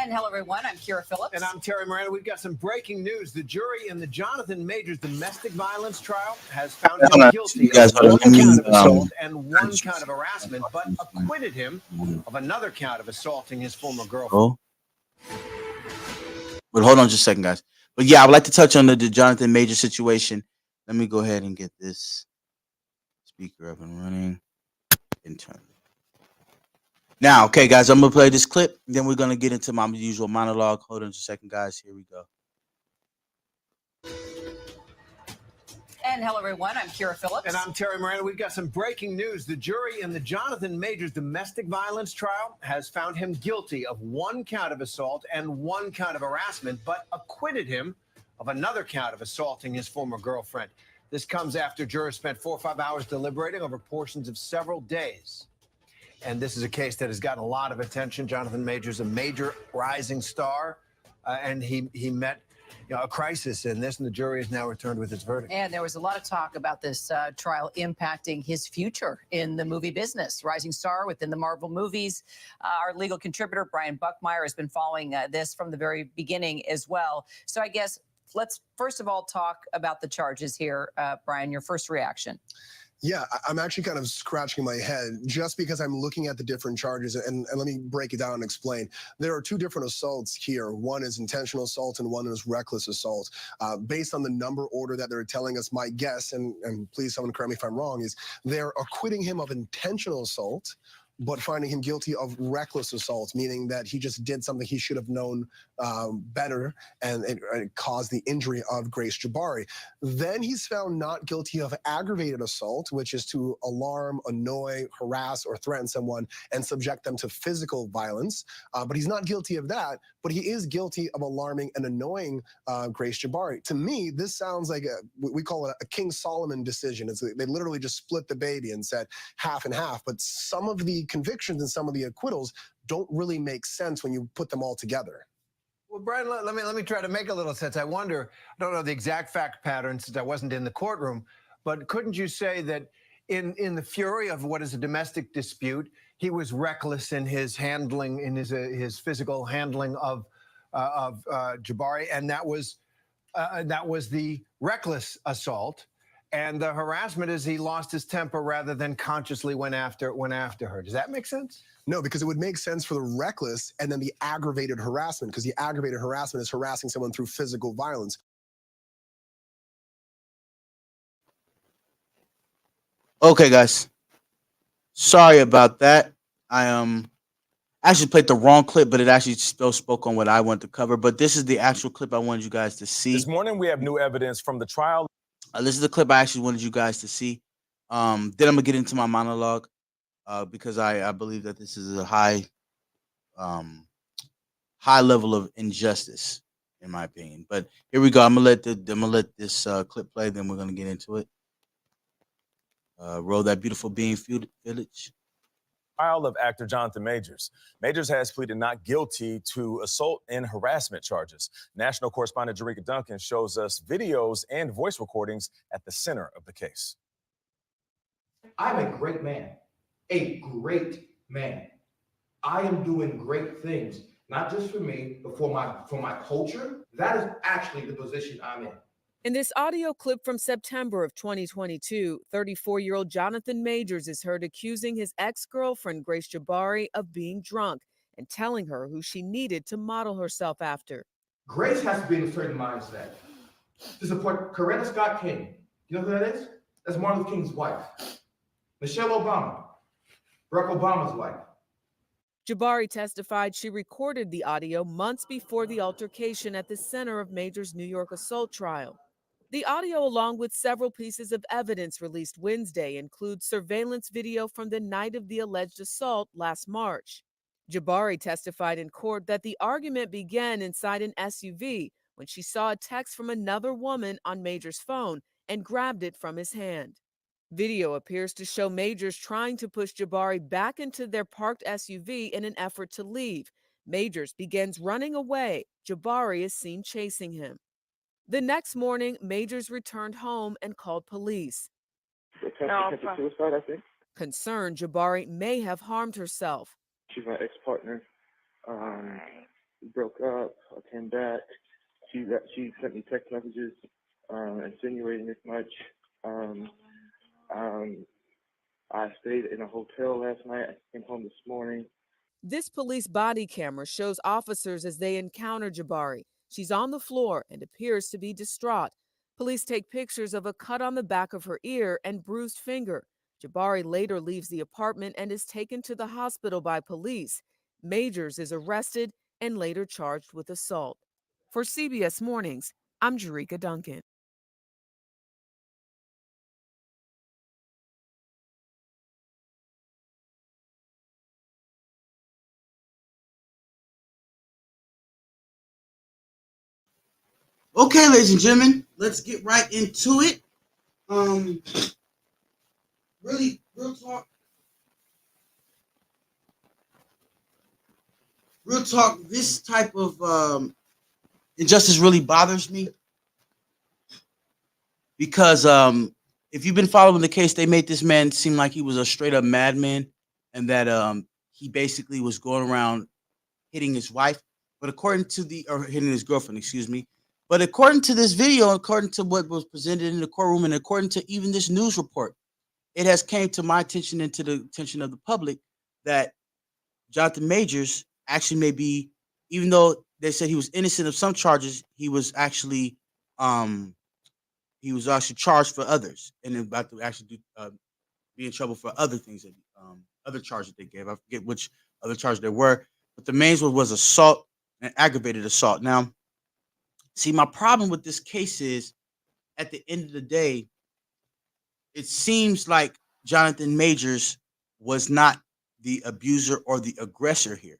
And hello, everyone. I'm Kira Phillips. And I'm Terry Miranda. We've got some breaking news. The jury in the Johnathan Majors domestic violence trial has found him guilty of one count of assault and one count of harassment, but acquitted him of another count of assaulting his former girlfriend. But hold on just a second, guys. But yeah, I would like to touch on the Johnathan Majors situation. Let me go ahead and get this speaker up and running. Intern. Now, okay, guys, I'm going to play this clip. Then we're going to get into my usual monologue. Hold on just a second, guys. Here we go. And hello, everyone. I'm Kira Phillips. And I'm Terry Miranda. We've got some breaking news. The jury in the Johnathan Majors domestic violence trial has found him guilty of one count of assault and one count of harassment, but acquitted him of another count of assaulting his former girlfriend. This comes after jurors spent 4 or 5 hours deliberating over portions of several days. And this is a case that has gotten a lot of attention. Johnathan Majors, a major rising star, and he met a crisis in this, and the jury has now returned with its verdict. And there was a lot of talk about this trial impacting his future in the movie business. Rising star within the Marvel movies. Our legal contributor, Brian Buckmeyer, has been following this from the very beginning as well. So I guess let's first of all talk about the charges here. Brian, your first reaction. Yeah, I'm actually kind of scratching my head just because I'm looking at the different charges, and let me break it down and explain. There are two different assaults here. One is intentional assault and one is reckless assault. Based on the number order that they're telling us, my guess, and please someone correct me if I'm wrong, is they're acquitting him of intentional assault, but finding him guilty of reckless assault, meaning that he just did something he should have known better, and it caused the injury of Grace Jabari. Then he's found not guilty of aggravated assault, which is to alarm, annoy, harass, or threaten someone and subject them to physical violence. But he's not guilty of that, but he is guilty of alarming and annoying Grace Jabari. To me, this sounds like we call it a King Solomon decision. They literally just split the baby and said half and half, but some of the convictions and some of the acquittals don't really make sense when you put them all together. Well, Brian, let me try to make a little sense. I wonder, I don't know the exact fact pattern since I wasn't in the courtroom, but couldn't you say that in the fury of what is a domestic dispute, he was reckless in his handling, in his physical handling of Jabari, and that was the reckless assault. And the harassment is he lost his temper rather than consciously went after her. Does that make sense? No, because it would make sense for the reckless and then the aggravated harassment, because the aggravated harassment is harassing someone through physical violence. Okay, guys. Sorry about that. I actually played the wrong clip, but it actually still spoke on what I wanted to cover. But this is the actual clip I wanted you guys to see. This morning, we have new evidence from the trial. This is the clip I actually wanted you guys to see. Then I'm going to get into my monologue because I believe that this is a high level of injustice, in my opinion. But here we go. I'm gonna let this clip play. Then we're gonna get into it. Roll that beautiful bean footage. Trial of actor Johnathan Majors. Majors has pleaded not guilty to assault and harassment charges. National correspondent Jerika Duncan shows us videos and voice recordings at the center of the case. I'm a great man, a great man. I am doing great things, not just for me, but for my culture. That is actually the position I'm in. In this audio clip from September of 2022, 34-year-old Johnathan Majors is heard accusing his ex-girlfriend, Grace Jabari, of being drunk and telling her who she needed to model herself after. Grace has to be in a certain mindset to support Coretta Scott King. You know who that is? That's Martin Luther King's wife. Michelle Obama, Barack Obama's wife. Jabari testified she recorded the audio months before the altercation at the center of Majors' New York assault trial. The audio, along with several pieces of evidence released Wednesday, includes surveillance video from the night of the alleged assault last March. Jabari testified in court that the argument began inside an SUV when she saw a text from another woman on Majors' phone and grabbed it from his hand. Video appears to show Majors trying to push Jabari back into their parked SUV in an effort to leave. Majors begins running away. Jabari is seen chasing him. The next morning, Majors returned home and called police. Suicide, I think. Concerned Jabari may have harmed herself. She's my ex-partner. broke up. I came back. She sent me text messages insinuating as much. I stayed in a hotel last night. I came home this morning. This police body camera shows officers as they encounter Jabari. She's on the floor and appears to be distraught. Police take pictures of a cut on the back of her ear and bruised finger. Jabari later leaves the apartment and is taken to the hospital by police. Majors is arrested and later charged with assault. For CBS Mornings, I'm Jerika Duncan. Okay, ladies and gentlemen, let's get right into it. Really, real talk. Real talk. This type of injustice really bothers me because if you've been following the case, they made this man seem like he was a straight up madman, and that he basically was going around hitting his wife, but according to or hitting his girlfriend, excuse me. But according to this video, according to what was presented in the courtroom, and according to even this news report, it has came to my attention and to the attention of the public that Johnathan Majors actually may be, even though they said he was innocent of some charges, um he was actually charged for others and about to actually be in trouble for other things that other charges they gave. I forget which other charges there were, but the main one was assault and aggravated assault. Now, see, my problem with this case is at the end of the day, it seems like Johnathan Majors was not the abuser or the aggressor here.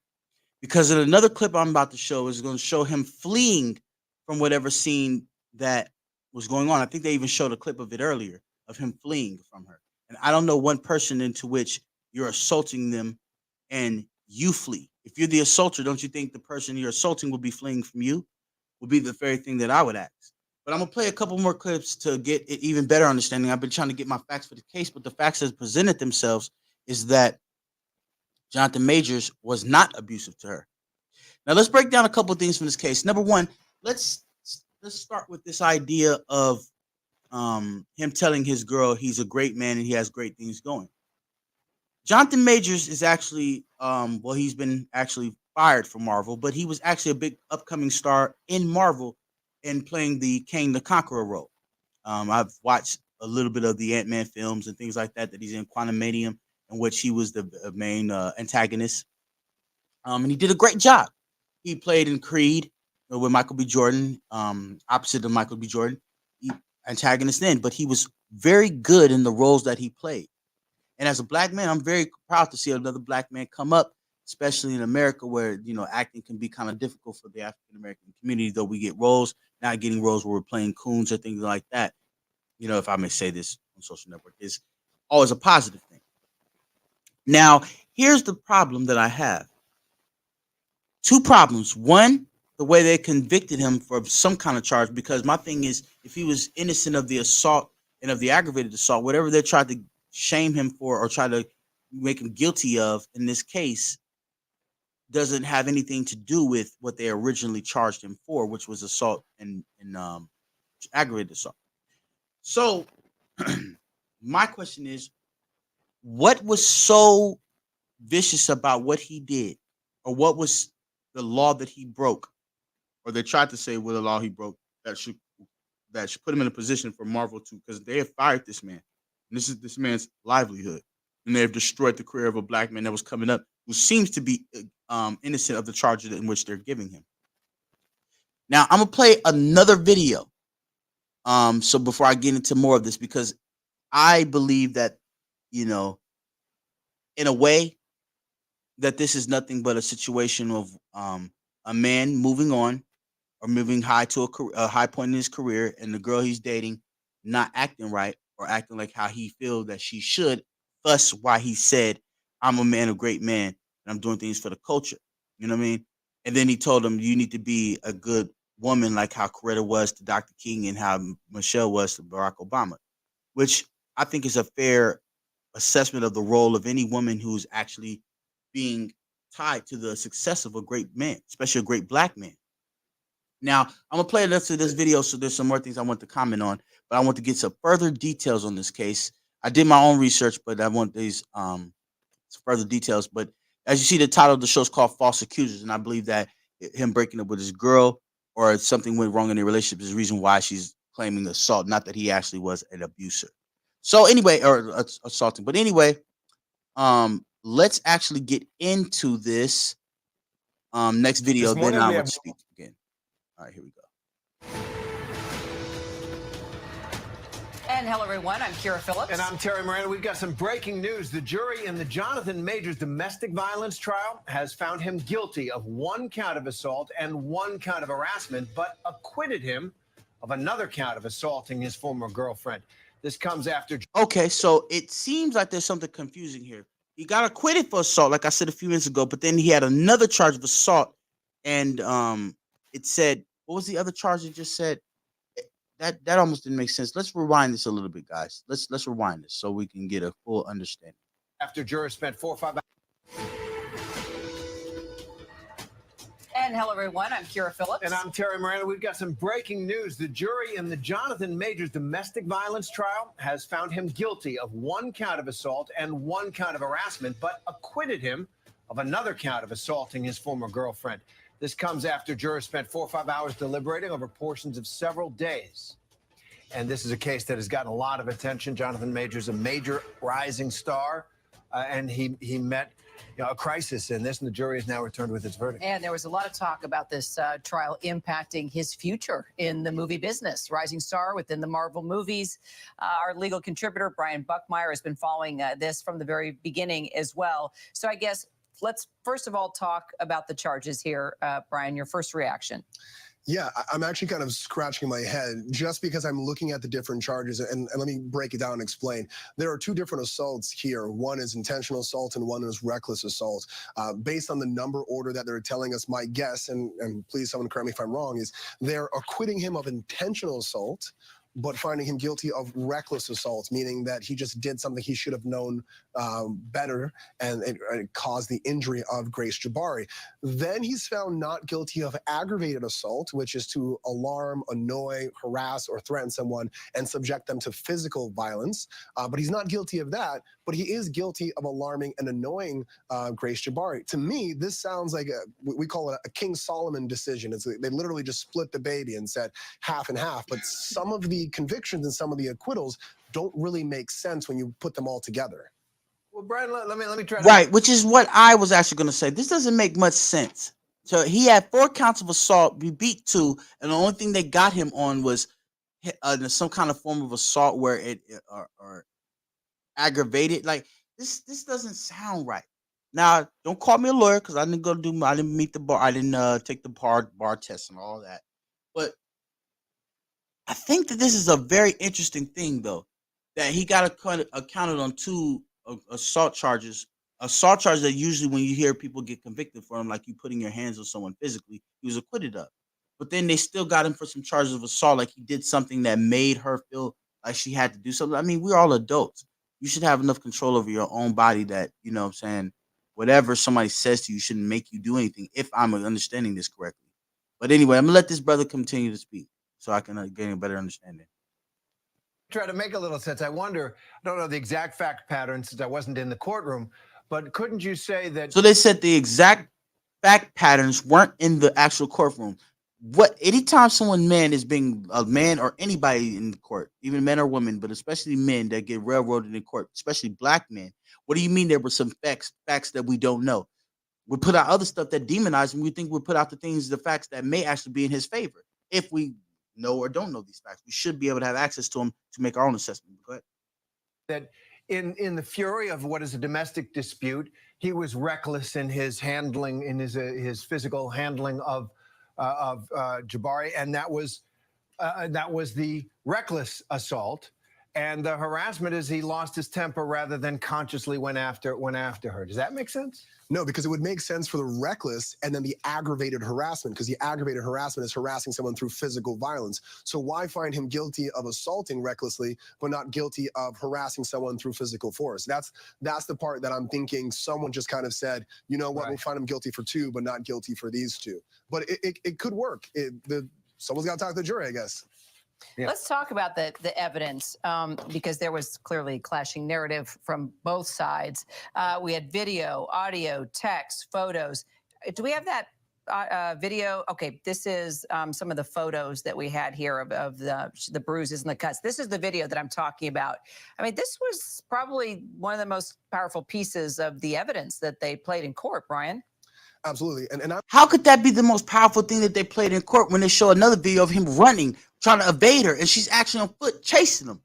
Because in another clip I'm about to show is going to show him fleeing from whatever scene that was going on. I think they even showed a clip of it earlier of him fleeing from her. And I don't know one person into which you're assaulting them and you flee. If you're the assaulter, don't you think the person you're assaulting will be fleeing from you? Would be the very thing that I would ask. But I'm gonna play a couple more clips to get an even better understanding. I've been trying to get my facts for the case, but the facts that presented themselves is that Johnathan Majors was not abusive to her. Now let's break down a couple of things from this case. Number one, let's start with this idea of him telling his girl he's a great man and he has great things going. Johnathan Majors is actually he's been actually fired from Marvel, but he was actually a big upcoming star in Marvel and playing the Kang the Conqueror role. I've watched a little bit of the Ant-Man films and things like that he's in Quantumanium, in which he was the main antagonist. And he did a great job. He played in Creed with Michael B. Jordan, opposite of Michael B. Jordan, antagonist then, but he was very good in the roles that he played. And as a black man, I'm very proud to see another black man come up, especially in America, where acting can be kind of difficult for the African American community. Though we get roles, not getting roles where we're playing coons or things like that. If I may say this on social network, is always a positive thing. Now, here's the problem that I have. Two problems. One, the way they convicted him for some kind of charge, because my thing is, if he was innocent of the assault and of the aggravated assault, whatever they tried to shame him for or try to make him guilty of in this case doesn't have anything to do with what they originally charged him for, which was assault and aggravated assault. So my question is, what was so vicious about what he did, or what was the law that he broke, or they tried to say what the law he broke that should put him in a position for Marvel to, because they have fired this man. And this is this man's livelihood. And they've destroyed the career of a black man that was coming up who seems to be innocent of the charges in which they're giving him. Now, I'm going to play another video. So before I get into more of this, because I believe that, in a way, that this is nothing but a situation of a man moving on or moving high to a high point in his career, and the girl he's dating not acting right or acting like how he feels that she should. Thus, why he said, "I'm a man, a great man, and I'm doing things for the culture." You know what I mean? And then he told him, "You need to be a good woman, like how Coretta was to Dr. King and how Michelle was to Barack Obama," which I think is a fair assessment of the role of any woman who's actually being tied to the success of a great man, especially a great black man. Now, I'm gonna play this to this video, so there's some more things I want to comment on, but I want to get some further details on this case. I did my own research, but I want these further details. But as you see, the title of the show is called "False Accusers," and I believe that him breaking up with his girl or something went wrong in their relationship is the reason why she's claiming assault, not that he actually was an abuser. So anyway, or assaulting. But anyway, let's actually get into this next video. This Then morning I we will have speak again. All right, here we go. And hello, everyone. I'm Kira Phillips. And I'm Terry Miranda. We've got some breaking news. The jury in the Johnathan Majors domestic violence trial has found him guilty of 1 count of assault and 1 count of harassment, but acquitted him of another count of assaulting his former girlfriend. This comes after... Okay, so it seems like there's something confusing here. He got acquitted for assault, like I said a few minutes ago, but then he had another charge of assault, and it said, what was the other charge it just said? That almost didn't make sense. Let's rewind this a little bit, guys. Let's rewind this so we can get a full understanding. After jurors spent 4 or 5 hours... And hello, everyone. I'm Kira Phillips. And I'm Terry Miranda. We've got some breaking news. The jury in the Johnathan Majors domestic violence trial has found him guilty of 1 count of assault and 1 count of harassment, but acquitted him of another count of assaulting his former girlfriend. This comes after jurors spent 4 or 5 hours deliberating over portions of several days. And this is a case that has gotten a lot of attention. Johnathan Majors, a major rising star, and he met a crisis in this, and the jury has now returned with its verdict. And there was a lot of talk about this trial impacting his future in the movie business. Rising star within the Marvel movies. Our legal contributor, Brian Buckmeyer, has been following this from the very beginning as well. So I guess let's first of all talk about the charges here. Brian, your first reaction. Yeah, I'm actually kind of scratching my head just because I'm looking at the different charges, and let me break it down and explain. There are 2 different assaults here. One is intentional assault and one is reckless assault. Based on the number order that they're telling us, my guess, and please someone correct me if I'm wrong, is they're acquitting him of intentional assault, but finding him guilty of reckless assault, meaning that he just did something he should have known better, and it caused the injury of Grace Jabari. Then he's found not guilty of aggravated assault, which is to alarm, annoy, harass, or threaten someone and subject them to physical violence. But he's not guilty of that, but he is guilty of alarming and annoying Grace Jabari. To me, this sounds like we call it a King Solomon decision. They literally just split the baby and said half and half, but some of the convictions and some of the acquittals don't really make sense when you put them all together. Well, Brian, let me try to... Right, which is what I was actually going to say. This doesn't make much sense. So he had 4 counts of assault. We beat 2, and the only thing they got him on was some kind of form of assault where it or aggravated. Like this doesn't sound right. Now, don't call me a lawyer because I didn't meet the bar. I didn't take the bar test and all that. But I think that this is a very interesting thing, though, that he got accounted on 2 assault charges. Assault charges that usually when you hear people get convicted for them, like you putting your hands on someone physically, he was acquitted of. But then they still got him for some charges of assault, like he did something that made her feel like she had to do something. I mean, we're all adults. You should have enough control over your own body that, you know what I'm saying, whatever somebody says to you shouldn't make you do anything, if I'm understanding this correctly. But anyway, I'm going to let this brother continue to speak so I can gain a better understanding. Try to make a little sense. I wonder, I don't know the exact fact pattern since I wasn't in the courtroom, but couldn't you say that... So they said the exact fact patterns weren't in the actual courtroom. Anytime man is being a man or anybody in the court, even men or women, but especially men that get railroaded in court, especially black men, what do you mean there were some facts that we don't know? We put out other stuff that demonize him. We think we put out the facts that may actually be in his favor. If we know or don't know these facts, we should be able to have access to them to make our own assessment. Go ahead. That in the fury of what is a domestic dispute, he was reckless in his handling, in his physical handling of Jabari, and that was the reckless assault. And the harassment is he lost his temper rather than consciously went after her. Does that make sense? No, because it would make sense for the reckless and then the aggravated harassment, because the aggravated harassment is harassing someone through physical violence. So why find him guilty of assaulting recklessly, but not guilty of harassing someone through physical force? That's the part that I'm thinking someone just kind of said, you know what, we'll find him guilty for two, but not guilty for these two. But it could work. Someone's got to talk to the jury, I guess. Yeah. Let's talk about the evidence, because there was clearly clashing narrative from both sides. We had video, audio, text, photos. Do we have that video? Okay, this is some of the photos that we had here of the bruises and the cuts. This is the video that I'm talking about. I mean, this was probably one of the most powerful pieces of the evidence that they played in court, Brian. Absolutely. And How could that be the most powerful thing that they played in court when they show another video of him running, trying to evade her, and she's actually on foot chasing him?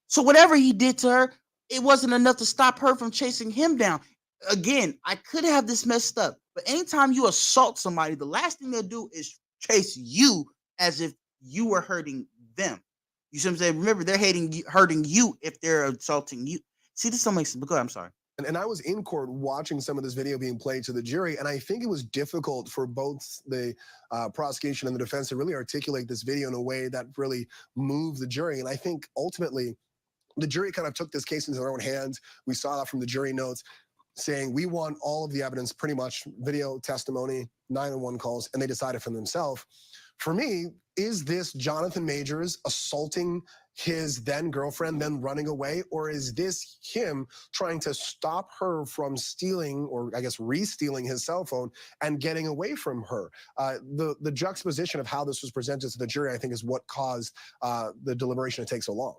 So whatever he did to her, it wasn't enough to stop her from chasing him down. Again, I could have this messed up, but anytime you assault somebody, the last thing they'll do is chase you as if you were hurting them. You see what I'm saying? Remember, they're hurting you if they're assaulting you. See, this don't make sense. But go ahead, I'm sorry. And I was in court watching some of this video being played to the jury, and I think it was difficult for both the prosecution and the defense to really articulate this video in a way that really moved the jury. And I think ultimately, the jury kind of took this case into their own hands. We saw that from the jury notes, saying we want all of the evidence, pretty much video, testimony, 911 calls, and they decided for themselves. For me, is this Johnathan Majors assaulting his then girlfriend, then running away, or is this him trying to stop her from stealing, or I guess re-stealing his cell phone and getting away from her? The juxtaposition of how this was presented to the jury, I think, is what caused the deliberation to take so long.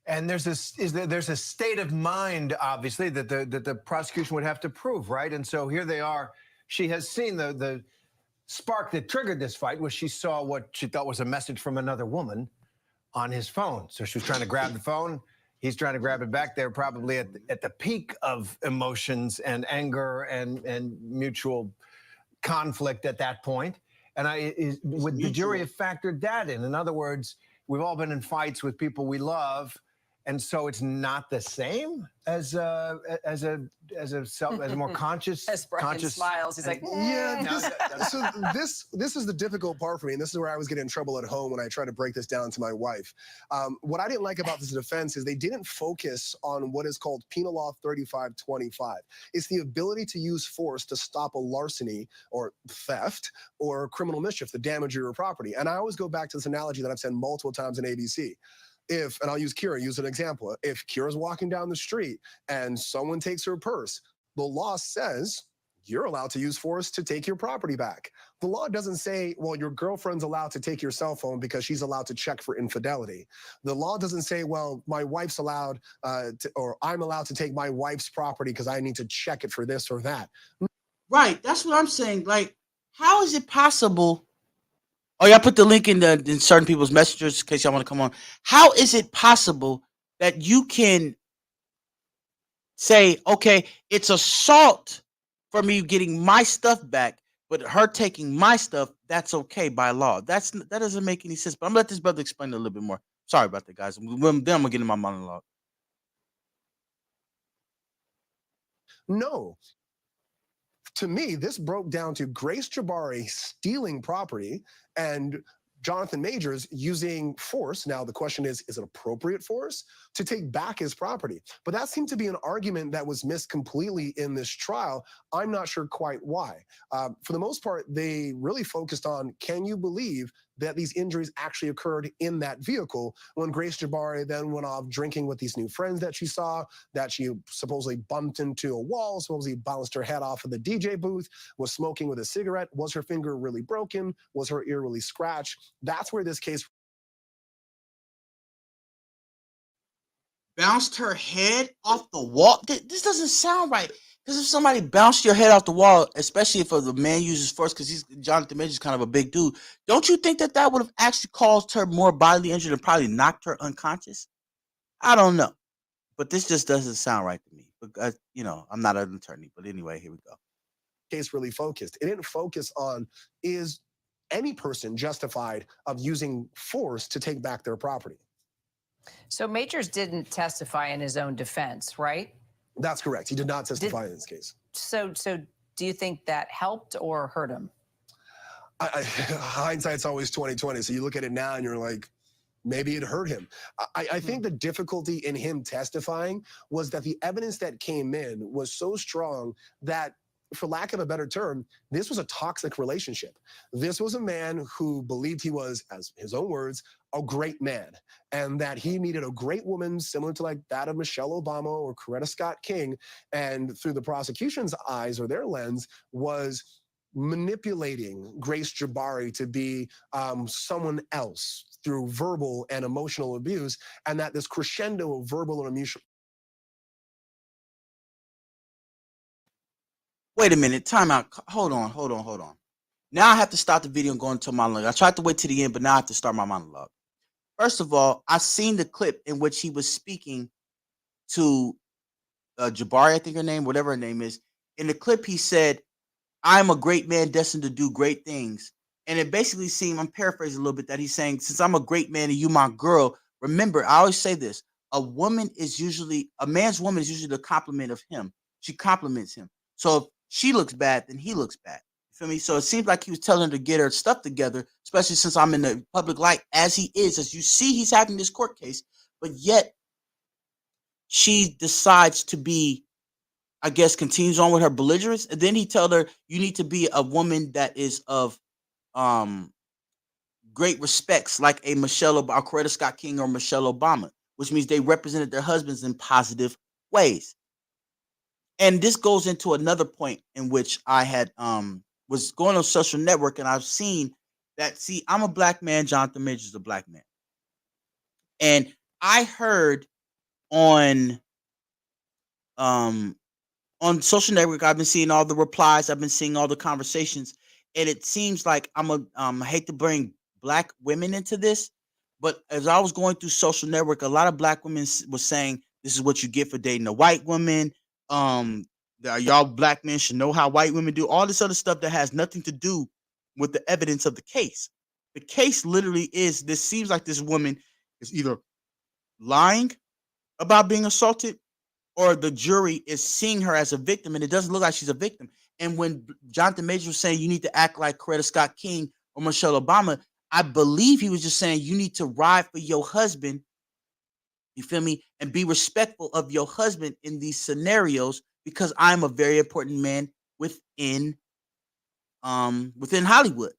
And there's a state of mind, obviously, that the prosecution would have to prove, right? And so here they are. She has seen the spark that triggered this fight, was she saw what she thought was a message from another woman on his phone. So she was trying to grab the phone. He's trying to grab it back. They're probably at the peak of emotions and anger and mutual conflict at that point. And would the jury have factored that in? In other words, we've all been in fights with people we love, and so it's not the same as a more conscious. As Brian smiles, he's like, yeah. So this is the difficult part for me, and this is where I was getting in trouble at home when I tried to break this down to my wife. What I didn't like about this defense is they didn't focus on what is called Penal Law 3525. It's the ability to use force to stop a larceny or theft or criminal mischief, the damage of your property. And I always go back to this analogy that I've said multiple times in ABC. And I'll use Kira, use an example. If Kira's walking down the street and someone takes her purse, the law says you're allowed to use force to take your property back. The law doesn't say, well, your girlfriend's allowed to take your cell phone because she's allowed to check for infidelity. The law doesn't say, well, my wife's allowed or I'm allowed to take my wife's property because I need to check it for this or that. Right. That's what I'm saying. Like, how is it possible? Oh, y'all put the link in certain people's messages in case y'all want to come on. How is it possible that you can say, okay, it's assault for me getting my stuff back, but her taking my stuff, that's okay by law? That doesn't make any sense. But I'm gonna let this brother explain it a little bit more. Sorry about that, guys. Then I'm gonna get in my monologue. No. To me, this broke down to Grace Jabari stealing property and Johnathan Majors using force. Now, the question is it appropriate force to take back his property? But that seemed to be an argument that was missed completely in this trial. I'm not sure quite why. For the most part, they really focused on, can you believe that these injuries actually occurred in that vehicle, when Grace Jabari then went off drinking with these new friends that she saw, that she supposedly bumped into a wall, supposedly bounced her head off of the DJ booth, was smoking with a cigarette. Was her finger really broken? Was her ear really scratched? That's where this case Bounced her head off the wall. This doesn't sound right. Because if somebody bounced your head off the wall, especially if the man uses force, because Johnathan Majors is kind of a big dude, don't you think that would have actually caused her more bodily injury and probably knocked her unconscious? I don't know. But this just doesn't sound right to me. But, I'm not an attorney. But anyway, here we go. Case really focused. It didn't focus on, is any person justified of using force to take back their property? So Majors didn't testify in his own defense, right? That's correct. He did not testify in this case. So do you think that helped or hurt him? Hindsight's always 20/20. So you look at it now and you're like, maybe it hurt him. I think the difficulty in him testifying was that the evidence that came in was so strong that, for lack of a better term, this was a toxic relationship. This was a man who believed he was, as his own words, a great man, and that he needed a great woman similar to like that of Michelle Obama or Coretta Scott King, and through the prosecution's eyes or their lens was manipulating Grace Jabari to be someone else through verbal and emotional abuse, and that this crescendo of verbal and emotional. Wait a minute, time out. Hold on. Now I have to stop the video and go into my monologue. I tried to wait to the end, but now I have to start my monologue. First of all, I seen the clip in which he was speaking to Jabari, I think her name, whatever her name is. In the clip, he said, "I'm a great man destined to do great things." And it basically seemed, I'm paraphrasing a little bit, that he's saying, since I'm a great man and you my girl, remember, I always say this, a man's woman is usually the compliment of him. She compliments him. So if she looks bad, then he looks bad. You feel me? So it seems like he was telling her to get her stuff together, especially since I'm in the public light, as he is. As you see, he's having this court case, but yet she decides to be, I guess, continues on with her belligerence. And then he told her, you need to be a woman that is of great respects, like a Michelle Obama, Coretta Scott King, or Michelle Obama, which means they represented their husbands in positive ways. And this goes into another point in which I had was going on social network, and I've seen that. See, I'm a black man. Johnathan Majors is a black man, and I heard on social network, I've been seeing all the replies, I've been seeing all the conversations, and it seems like I hate to bring black women into this, but as I was going through social network, a lot of black women was saying, "This is what you get for dating a white woman. Y'all black men should know how white women do." All this other stuff that has nothing to do with the evidence of the case. The case literally is, this seems like this woman is either lying about being assaulted, or the jury is seeing her as a victim, and it doesn't look like she's a victim. And when Johnathan Majors was saying you need to act like Coretta Scott King or Michelle Obama, I believe he was just saying you need to ride for your husband, you feel me, and be respectful of your husband in these scenarios, because I'm a very important man within Hollywood.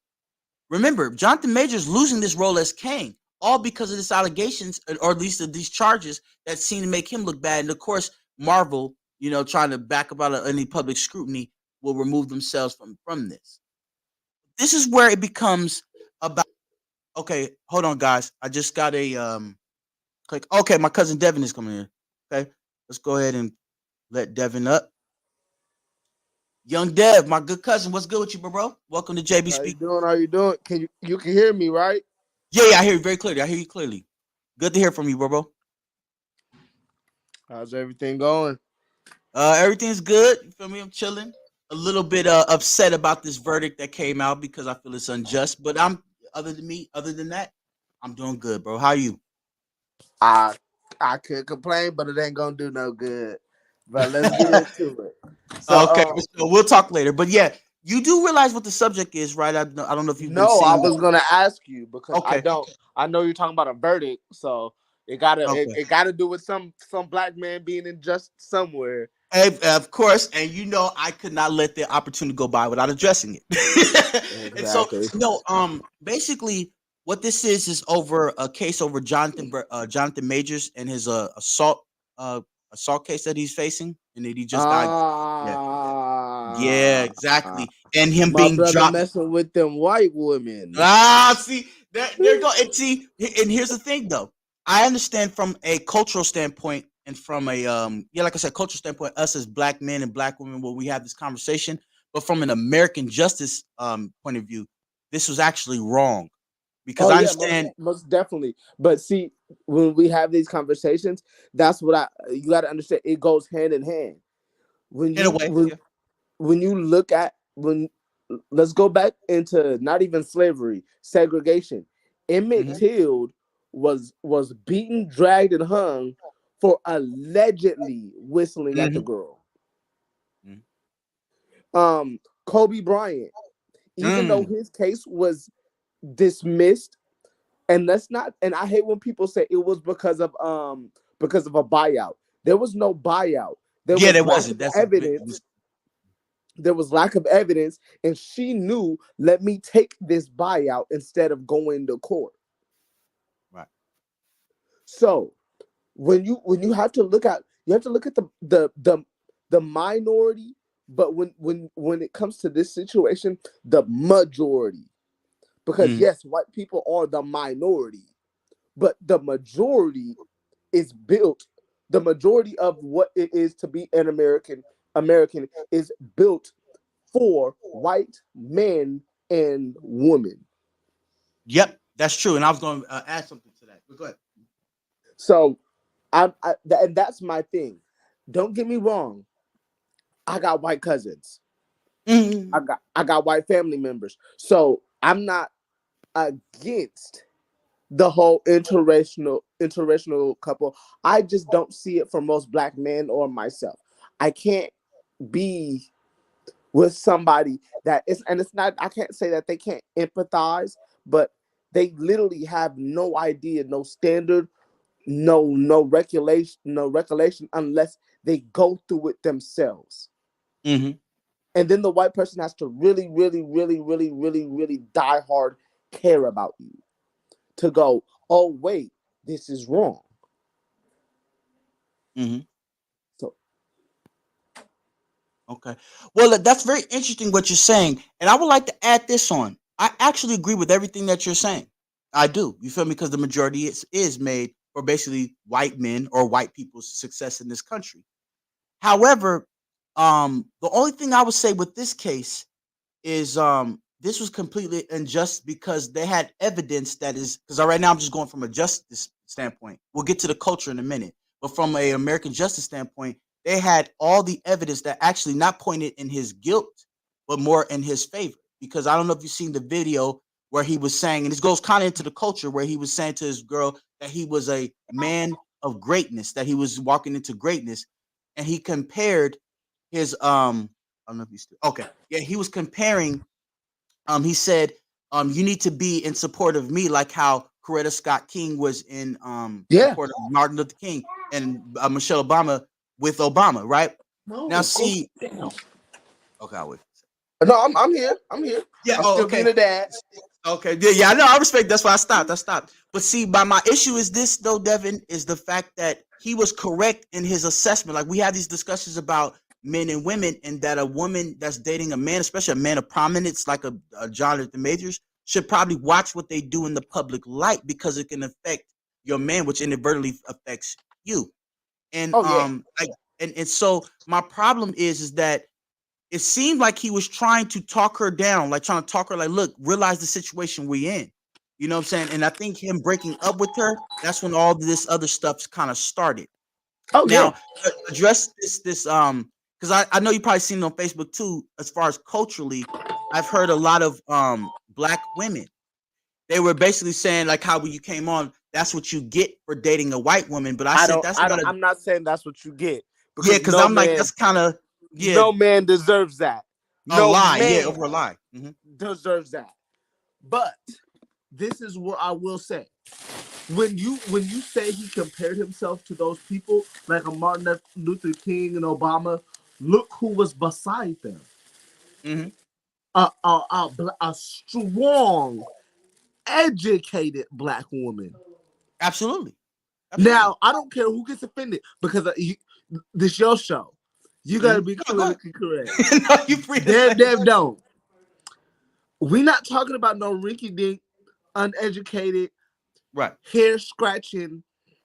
Remember, Johnathan Majors losing this role as Kang, all because of this allegations, or at least of these charges that seem to make him look bad. And of course, Marvel, trying to back up out of any public scrutiny, will remove themselves from this. This is where it becomes about, okay, hold on, guys. I just got a click. Okay, my cousin Devin is coming in. Okay, let's go ahead and let Devin up. Young Dev, my good cousin, what's good with you, bro? Welcome to JB Speak. How you doing? Can you can hear me, right? Yeah, I hear you very clearly. I hear you clearly. Good to hear from you, bro. How's everything going? Everything's good. You feel me? I'm chilling. A little bit upset about this verdict that came out because I feel it's unjust. But other than that, I'm doing good, bro. How are you? I could complain, but it ain't gonna do no good. But let's get into it. So, okay, so we'll talk later. But yeah, you do realize what the subject is, right? I don't know if you've been seeing. I was gonna ask you because okay. I don't. I know you're talking about a verdict, so it gotta do with some black man being unjust somewhere. Of course, and I could not let the opportunity go by without addressing it. Exactly. And so, basically, what this is over a case over Johnathan Majors and his assault case that he's facing, and that he just got. Yeah, exactly. And him being dropped, messing with them white women. See, there you go. And here's the thing, though. I understand from a cultural standpoint, and from a like I said, cultural standpoint, us as black men and black women, when we have this conversation, but from an American justice point of view, this was actually wrong. Because I understand most definitely. But see, when we have these conversations, that's what you got to understand. It goes hand in hand. When you look at let's go back into not even slavery, segregation. Emmett Till was beaten, dragged, and hung for allegedly whistling at the girl. Kobe Bryant, even though his case was dismissed, and I hate when people say it was because of a buyout. There was no buyout. There wasn't evidence. There was lack of evidence, and she knew, let me take this buyout instead of going to court. Right. So when you have to look at the minority, but when it comes to this situation, the majority. Because yes, white people are the minority, but the majority is built. The majority of what it is to be an American is built for white men and women. Yep, that's true. And I was going to add something to that. But go ahead. So, and that's my thing. Don't get me wrong. I got white cousins. I got white family members. So I'm not against the whole interracial couple. I just don't see it for most black men or myself. I can't be with somebody that is, and it's not, I can't say that they can't empathize, but they literally have no idea, no standard, no recollection unless they go through it themselves. And then the white person has to really, really, really, really, really, really die hard care about you to go, oh wait, this is wrong. So okay. Well, that's very interesting what you're saying. And I would like to add this on. I actually agree with everything that you're saying. I do. You feel me? Because the majority is made for basically white men or white people's success in this country. However, the only thing I would say with this case is this was completely unjust because they had evidence that is, because right now I'm just going from a justice standpoint. We'll get to the culture in a minute. But from an American justice standpoint, they had all the evidence that actually not pointed in his guilt, but more in his favor. Because I don't know if you've seen the video where he was saying, and this goes kind of into the culture, where he was saying to his girl that he was a man of greatness, that he was walking into greatness. And he compared his I don't know if he's still okay. Yeah, he was comparing. He said, you need to be in support of me, like how Coretta Scott King was in support of Martin Luther King and Michelle Obama with Obama, right? Now, see, okay, I'll wait. No, I'm here. I'm here. Yeah. I'm still being a dad. Okay. Yeah, I know. I respect. That's why I stopped. But see, my issue is this, though, Devin, is the fact that he was correct in his assessment. Like we have these discussions about men and women, and that a woman that's dating a man, especially a man of prominence like a Johnathan Majors, should probably watch what they do in the public light because it can affect your man, which inadvertently affects you. And and so my problem is that it seemed like he was trying to talk her down, like trying to talk her like, look, realize the situation we're in. You know what I'm saying? And I think him breaking up with her, that's when all this other stuff kind of started. Now, address this because I know you probably seen it on Facebook too. As far as culturally, I've heard a lot of black women. They were basically saying like how when you came on, that's what you get for dating a white woman. But I said that's not. I'm not saying that's what you get. Because I'm like that's kind of no man deserves that. A lie, over a lie. Deserves that. But this is what I will say. When you say he compared himself to those people like a Martin Luther King and Obama, look who was beside them. A strong, educated black woman. Absolutely. Now I don't care who gets offended because this your show. You gotta be politically correct. No, you Dev don't. We're not talking about no rinky-dink, uneducated, right, hair scratching,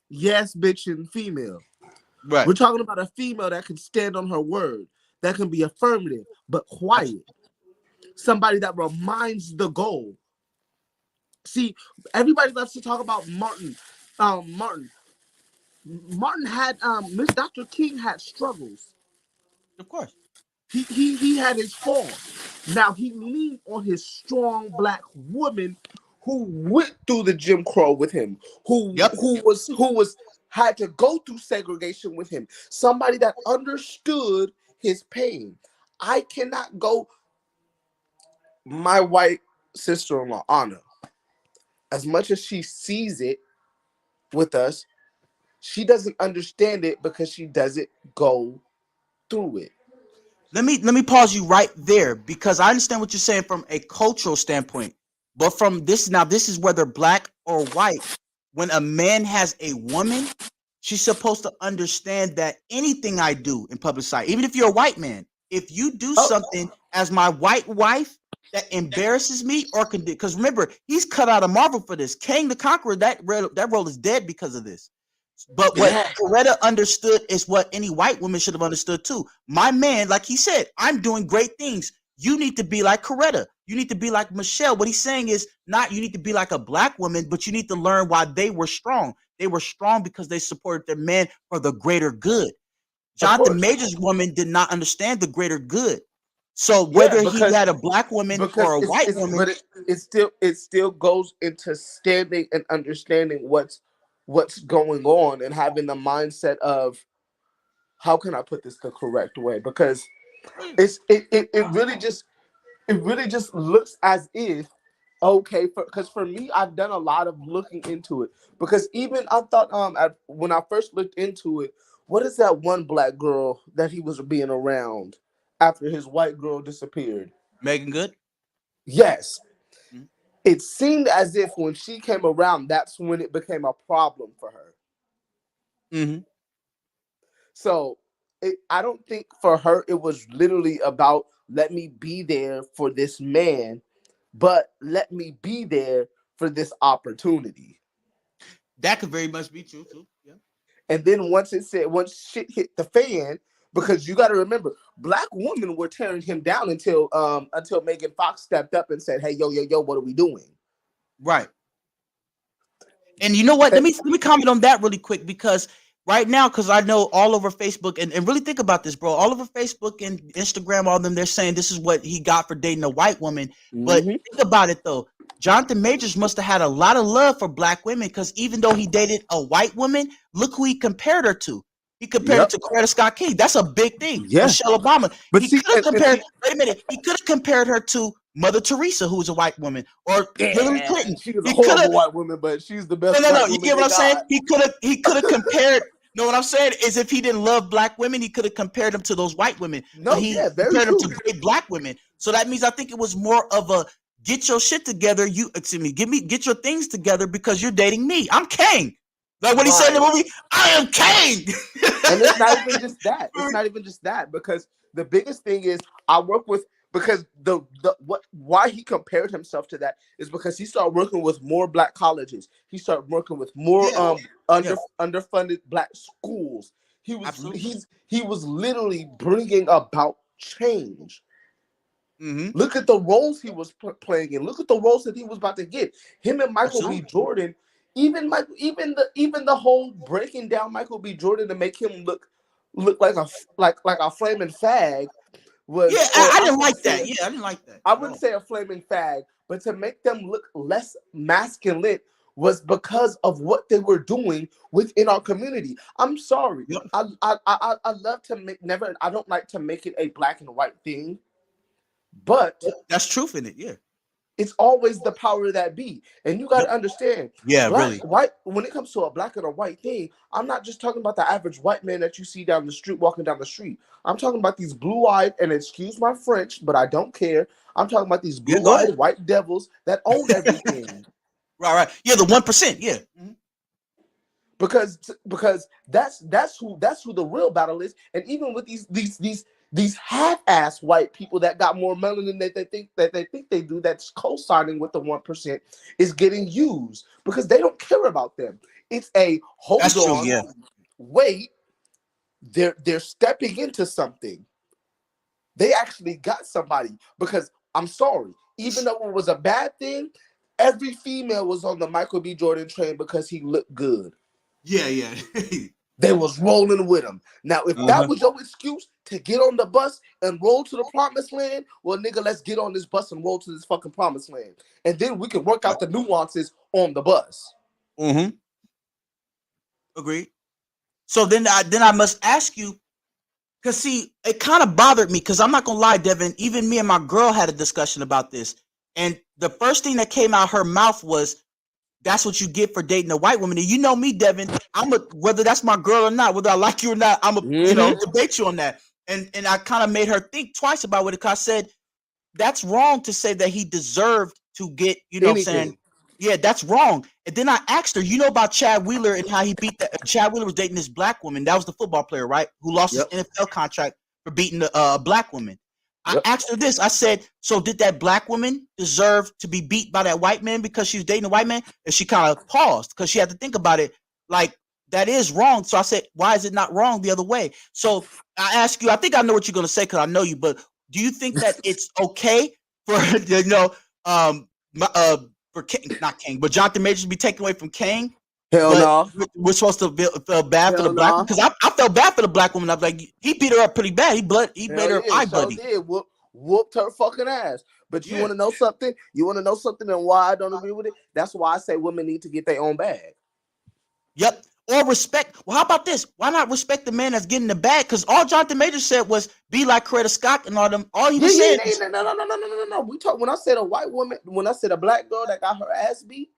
yes bitching female. Right. We're talking about a female that can stand on her word, that can be affirmative but quiet. Somebody that reminds the goal. See, everybody loves to talk about Martin. Martin had Miss Dr. King had struggles. Of course. He had his fall. Now he leaned on his strong black woman who went through the Jim Crow with him, who had to go through segregation with him, somebody that understood his pain. I cannot go. My white sister-in-law, Anna, as much as she sees it with us, she doesn't understand it because she doesn't go through it. Let me pause you right there, because I understand what you're saying from a cultural standpoint, but from this, now this is whether black or white. When a man has a woman, she's supposed to understand that anything I do in public sight, even if you're a white man, if you do something as my white wife that embarrasses me or can, because remember, he's cut out of Marvel for this. Kang the Conqueror, that role is dead because of this. But what Coretta understood is what any white woman should have understood too. My man, like he said, I'm doing great things. You need to be like Coretta. You need to be like Michelle. What he's saying is not you need to be like a black woman, but you need to learn why they were strong. They were strong because they supported their man for the greater good. Johnathan Majors' woman did not understand the greater good. So whether he had a black woman or a white woman, but it still goes into standing and understanding what's going on and having the mindset of how can I put this the correct way, because it really just looks as if because for me, I've done a lot of looking into it, because even I thought when I first looked into it, what is that one black girl that he was being around after his white girl disappeared? Megan Good? Yes. Mm-hmm. It seemed as if when she came around, that's when it became a problem for her. Mm-hmm. So I don't think for her it was literally about let me be there for this man, but let me be there for this opportunity. That could very much be true too. Yeah. And then once shit hit the fan, because you got to remember, black women were tearing him down until Megan Fox stepped up and said, "Hey, yo, what are we doing?" Right. And you know what? Let me comment on that really quick, because right now, because I know all over Facebook, and really think about this, bro. All over Facebook and Instagram, all of them, they're saying this is what he got for dating a white woman. Mm-hmm. But think about it though. Johnathan Majors must have had a lot of love for black women, because even though he dated a white woman, look who he compared her to. He compared her to Coretta Scott King. That's a big thing. Yeah. Michelle Obama. But he could have compared. Wait a minute. He could have compared her to Mother Teresa, who was a white woman, or Hillary Clinton. She was a horrible white woman, but she's the best. No. You get what I'm saying? He could have compared. No, what I'm saying is, if he didn't love black women, he could have compared them to those white women. No, but he compared them to great black women. So that means I think it was more of a get your shit together. Get your things together, because you're dating me. I'm Kang. Like what he said in the movie, I am Kang. And it's not even just that. It's not even just that, because the biggest thing is I work with, because why he compared himself to that is because he started working with more black colleges. He started working with more underfunded black schools. He was literally bringing about change. Mm-hmm. Look at the roles he was playing in. Look at the roles that he was about to get. Him and Michael B. Jordan. Even the whole breaking down Michael B. Jordan to make him look like a flaming fag was. Yeah, I didn't like that. Yeah, I didn't like that. I wouldn't say a flaming fag, but to make them look less masculine was because of what they were doing within our community. I'm sorry. Yep. I love to make I don't like to make it a black and white thing, but that's truth in it. Yeah. It's always the power that be. And you got to understand. Yeah, really. White, when it comes to a black and a white thing, I'm not just talking about the average white man that you see down the street, walking down the street. I'm talking about these blue-eyed, and excuse my French, but I don't care. I'm talking about these blue-eyed white devils that own everything. Right. Yeah, the 1%. Yeah. Mm-hmm. Because that's who the real battle is. And even with these half-ass white people that got more melanin that they think they do, that's co-signing with the 1%, is getting used because they don't care about them. It's a hold that's on, true, yeah. Wait, they're stepping into something. They actually got somebody, because I'm sorry, even though it was a bad thing, every female was on the Michael B. Jordan train because he looked good. Yeah. They was rolling with him. Now, if that was your excuse to get on the bus and roll to the promised land, well, nigga, let's get on this bus and roll to this fucking promised land. And then we can work out the nuances on the bus. Agreed. So then I must ask you, because see, it kind of bothered me, because I'm not gonna lie, Devin, even me and my girl had a discussion about this. And the first thing that came out her mouth was, that's what you get for dating a white woman. And you know me, Devin, whether that's my girl or not, whether I like you or not, I'm debate you on that. And I kind of made her think twice about it, because I said, that's wrong to say that he deserved to get, you know what I'm saying? Yeah, that's wrong. And then I asked her, you know about Chad Wheeler and how he beat that? Chad Wheeler was dating this black woman. That was the football player, right? Who lost his NFL contract for beating a black woman. I asked her this. I said, so did that black woman deserve to be beat by that white man because she was dating a white man? And she kind of paused because she had to think about it. Like, that is wrong. So I said, why is it not wrong the other way? So I ask you, I think I know what you're going to say because I know you, but do you think that it's okay for, for King, not King, but Johnathan Majors to be taken away from King? Hell no. We're supposed to feel bad for the black woman, because I felt bad for the black woman. I was like, he beat her up pretty bad. He made her eye bloody. Whooped her fucking ass. But you want to know something? You want to know something and why I don't agree with it? That's why I say women need to get their own bag. Yep. Or respect. Well, how about this? Why not respect the man that's getting the bag? Because all Johnathan Majors said was be like Coretta Scott and all them. All he was saying. No. We talk when I said a white woman, when I said a black girl that got her ass beat.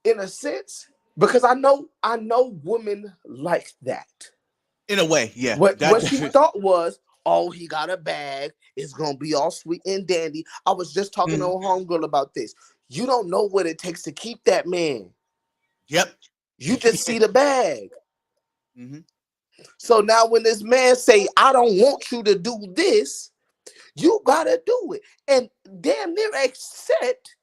In a sense, because I know women like that. In a way, yeah. What she thought was, oh, he got a bag. It's gonna be all sweet and dandy. I was just talking to a homegirl about this. You don't know what it takes to keep that man. Yep. You just see the bag. So now when this man say, I don't want you to do this, you gotta do it. And damn near accept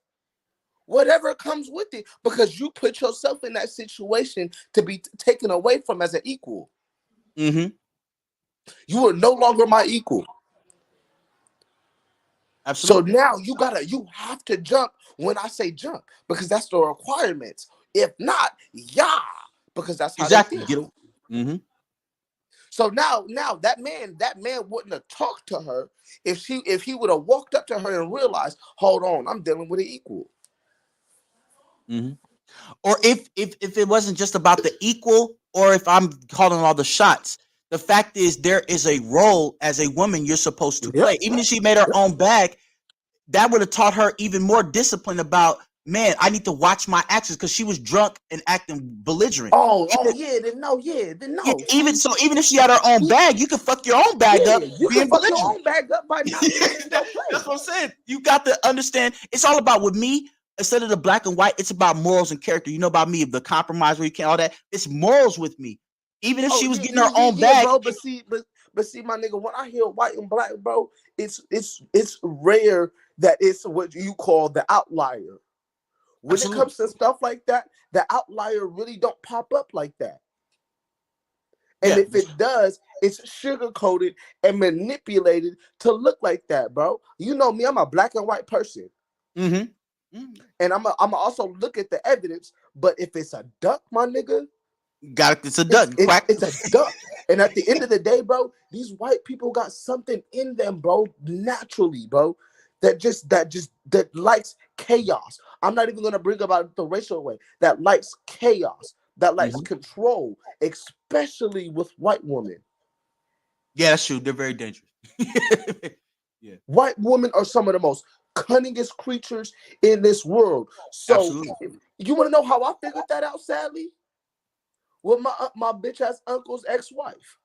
whatever comes with it, because you put yourself in that situation to be taken away from as an equal. You are no longer my equal. Absolutely. So now you have to jump when I say jump, because that's the requirements. If not, because that's how exactly. they think. So now that man wouldn't have talked to her if he would have walked up to her and realized, hold on, I'm dealing with an equal. Or if it wasn't just about the equal, or if I'm calling all the shots, the fact is there is a role as a woman you're supposed to play. Even if she made her own bag, that would have taught her even more discipline about, man, I need to watch my actions, because she was drunk and acting belligerent. Then no. Even if she had her own bag, you can fuck your own bag up. You can fuck your own bag up by not being in your place. That's what I'm saying. You got to understand. It's all about, with me, instead of the black and white, it's about morals and character. You know about me, the compromise where you can't, all that. It's morals with me. Even if she was getting her own bag. Bro, but see, my nigga, when I hear white and black, bro, it's rare that it's what you call the outlier. When it comes to stuff like that, the outlier really don't pop up like that. And if it does, it's sugar-coated and manipulated to look like that, bro. You know me, I'm a black and white person. And I'm also look at the evidence, but if it's a duck, my nigga, it's a duck. It's a duck. And at the end of the day, bro, these white people got something in them, bro, naturally, bro, that likes chaos. I'm not even gonna bring about the racial way. That likes chaos, that likes control, especially with white women. Yeah, that's true. They're very dangerous. White women are some of the most cunningest creatures in this world. So you want to know how I figured that out, sadly? With my bitch ass uncle's ex-wife.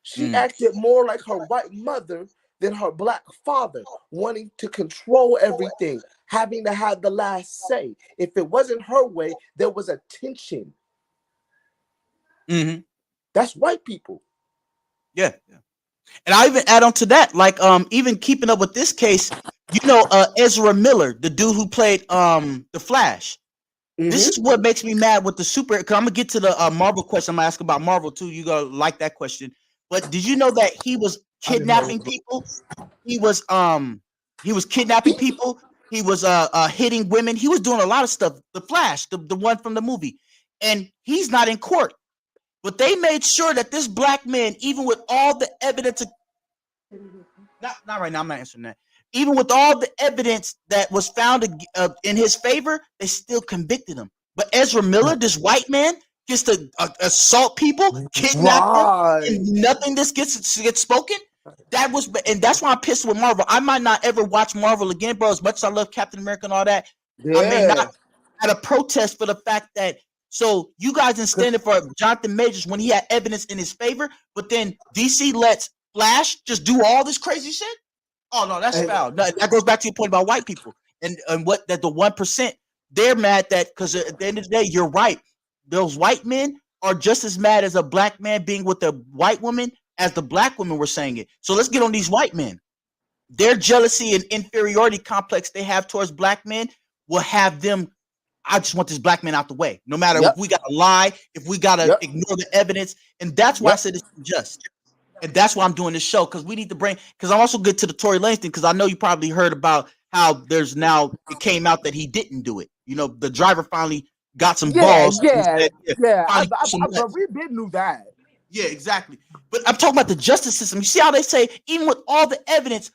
She acted more like her white mother than her black father, wanting to control everything, having to have the last say. If it wasn't her way, there was a tension. That's white people. Yeah. And I even add on to that, like even keeping up with this case, you know, Ezra Miller, the dude who played the Flash. This is what makes me mad with the super. Because I'm gonna get to the Marvel question. I'm gonna ask about Marvel too. You gonna like that question? But did you know that he was kidnapping people? He was kidnapping people. He was hitting women. He was doing a lot of stuff. The Flash, the one from the movie, and he's not in court. but they made sure that this black man, even with all the evidence, not right now, I'm not answering that. Even with all the evidence that was found in his favor, they still convicted him. But Ezra Miller, this white man, gets to assault people, kidnap them, and nothing this gets spoken. And that's why I'm pissed with Marvel. I might not ever watch Marvel again, bro. As much as I love Captain America and all that, I may not at a protest for the fact that. So you guys didn't stand up for Johnathan Majors when he had evidence in his favor, but then DC lets Flash just do all this crazy shit. Oh no, that's foul. No, that goes back to your point about white people and what that the 1%. They're mad that because at the end of the day, you're right. Those white men are just as mad as a black man being with a white woman as the black women were saying it. So let's get on these white men. Their jealousy and inferiority complex they have towards black men will have them. I just want this black man out the way. No matter if we gotta lie, if we gotta ignore the evidence, and that's why I said it's just. And that's why I'm doing this show, because we need to bring. Because I'm also good to the Tory Lnaez thing, because I know you probably heard about how there's now it came out that he didn't do it. You know, the driver finally got some balls. But we did knew that. Yeah, exactly. But I'm talking about the justice system. You see how they say, even with all the evidence,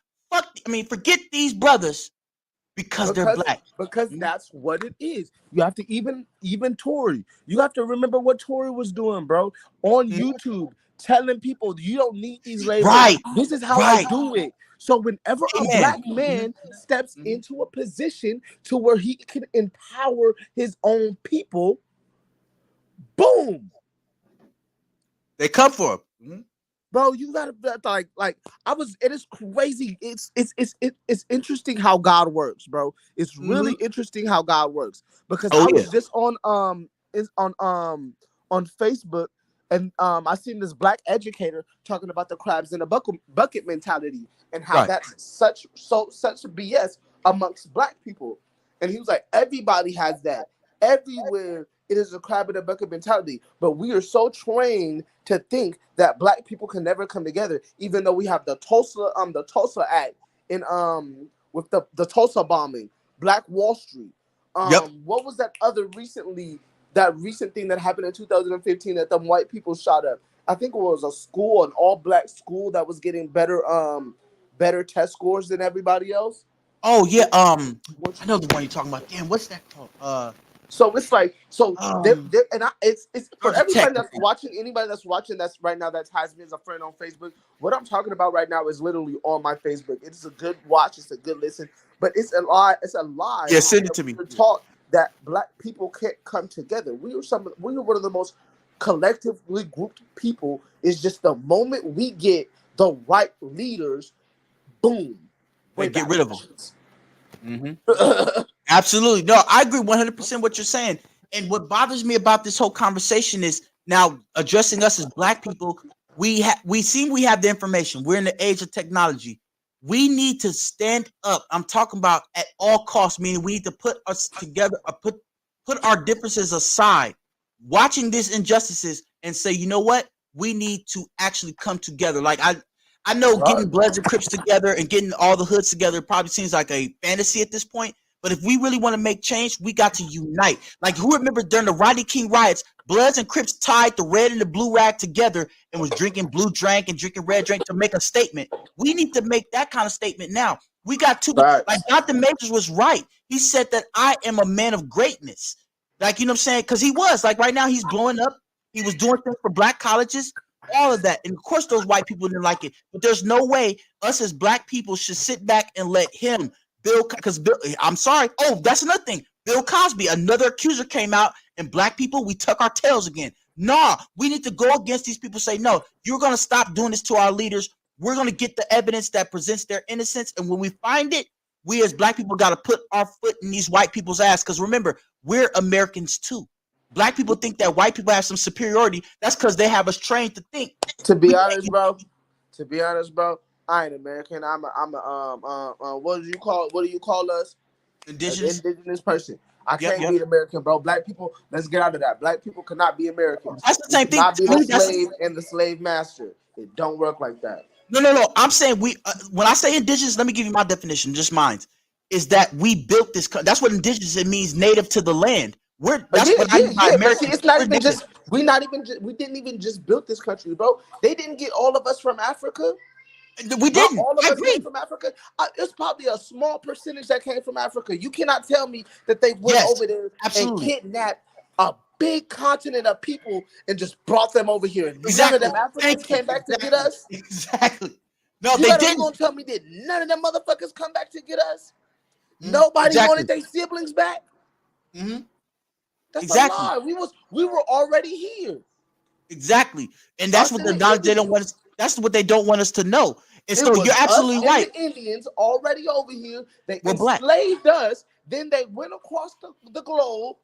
forget these brothers because they're black. Because that's what it is. You have to even Tory. You have to remember what Tory was doing, bro, on YouTube. Telling people you don't need these labels. Right. This is how I do it. So whenever a black man steps into a position to where he can empower his own people, boom, they come for him. Bro, you gotta it is crazy. It's interesting how God works, bro. It's really interesting how God works because I was just on Facebook. And I seen this black educator talking about the crabs in a bucket mentality and how that's such BS amongst black people. And he was like, everybody has that. Everywhere it is a crab in a bucket mentality. But we are so trained to think that black people can never come together, even though we have the Tulsa Act in with the Tulsa bombing, Black Wall Street. What was that other that recent thing that happened in 2015 that them white people shot up? I think it was a school, an all-black school that was getting better test scores than everybody else. Oh yeah, I know the one you're talking about. Damn, what's that called? So it's like it's for everybody that's watching, anybody that's watching that's right now that has me as a friend on Facebook. What I'm talking about right now is literally on my Facebook. It's a good watch, it's a good listen, but it's a lie. It's a lie. Yeah, send it to me. That black people can't come together. We are one of the most collectively grouped people. Is just the moment we get the right leaders, boom, they get rid of them. Absolutely, no, I agree 100% what you're saying. And what bothers me about this whole conversation is now addressing us as black people. We have the information. We're in the age of technology. We need to stand up. I'm talking about at all costs, meaning we need to put us together, put our differences aside, watching these injustices and say, you know what? We need to actually come together. Like I know getting Bloods and Crips together and getting all the hoods together probably seems like a fantasy at this point. But if we really want to make change, we got to unite. Like, who remembers during the Rodney King riots, Bloods and Crips tied the red and the blue rag together and was drinking blue drink and drinking red drink to make a statement. We need to make that kind of statement now. We got to, like Johnathan Majors was right. He said that I am a man of greatness. Like, you know what I'm saying? Because he was. Like, right now he's blowing up. He was doing things for black colleges, all of that. And of course those white people didn't like it. But there's no way us as black people should sit back and let him I'm sorry. Oh, that's another thing. Bill Cosby, another accuser came out, and black people, we tuck our tails again. Nah, we need to go against these people, say, no, you're going to stop doing this to our leaders. We're going to get the evidence that presents their innocence. And when we find it, we as black people got to put our foot in these white people's ass. Because remember, we're Americans too. Black people think that white people have some superiority. That's because they have us trained to think. To be honest, bro, I ain't American. I'm what do you call us? Indigenous person. I can't be an American, bro. Black people, let's get out of that. Black people cannot be Americans. That's the same thing. Not be the slave and the slave master. It don't work like that. No. I'm saying when I say indigenous, let me give you my definition, just mine. Is that we built this? That's what indigenous, it means native to the land. That's what I mean by American. It's not even just We didn't even just build this country, bro. They didn't get all of us from Africa. We didn't. All of I us agree. came from Africa. It's probably a small percentage that came from Africa. You cannot tell me that they went over there and kidnapped a big continent of people and just brought them over here. None of them Africans came back to get us. Exactly. No, They didn't. You gonna tell me that none of them motherfuckers come back to get us? Nobody wanted their siblings back. That's a lie. We were already here. Exactly, and that's what they don't want us. That's what they don't want us to know. And so you're absolutely right. The Indians already over here. They We're enslaved us. Then they went across the globe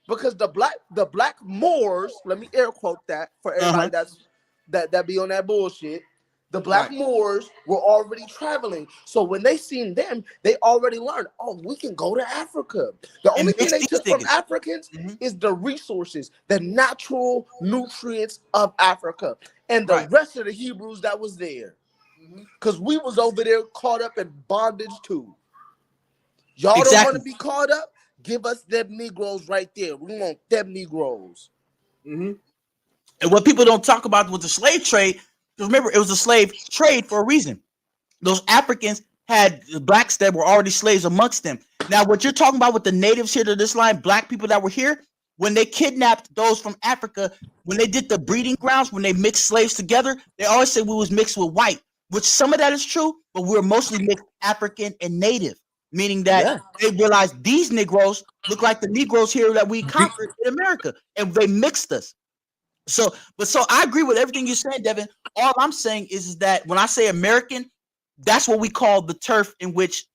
because the black Moors. Let me air quote that for everybody that be on that bullshit. The black Moors were already traveling. So when they seen them, they already learned, oh, we can go to Africa. The only thing they took from Africans is the resources, the natural nutrients of Africa, and the rest of the Hebrews that was there. Because we was over there caught up in bondage too. Y'all don't want to be caught up? Give us them Negroes right there. We want them Negroes. And what people don't talk about with the slave trade, remember, it was a slave trade for a reason. Those Africans had blacks that were already slaves amongst them. Now, what you're talking about with the natives here to this line, black people that were here, when they kidnapped those from Africa, when they did the breeding grounds, when they mixed slaves together, they always say we was mixed with white, which some of that is true, but we're mostly mixed African and native, meaning that they realized these Negroes look like the Negroes here that we conquered in America, and they mixed us. So I agree with everything you're saying, Devin. All I'm saying is that when I say American, that's what we call the turf in which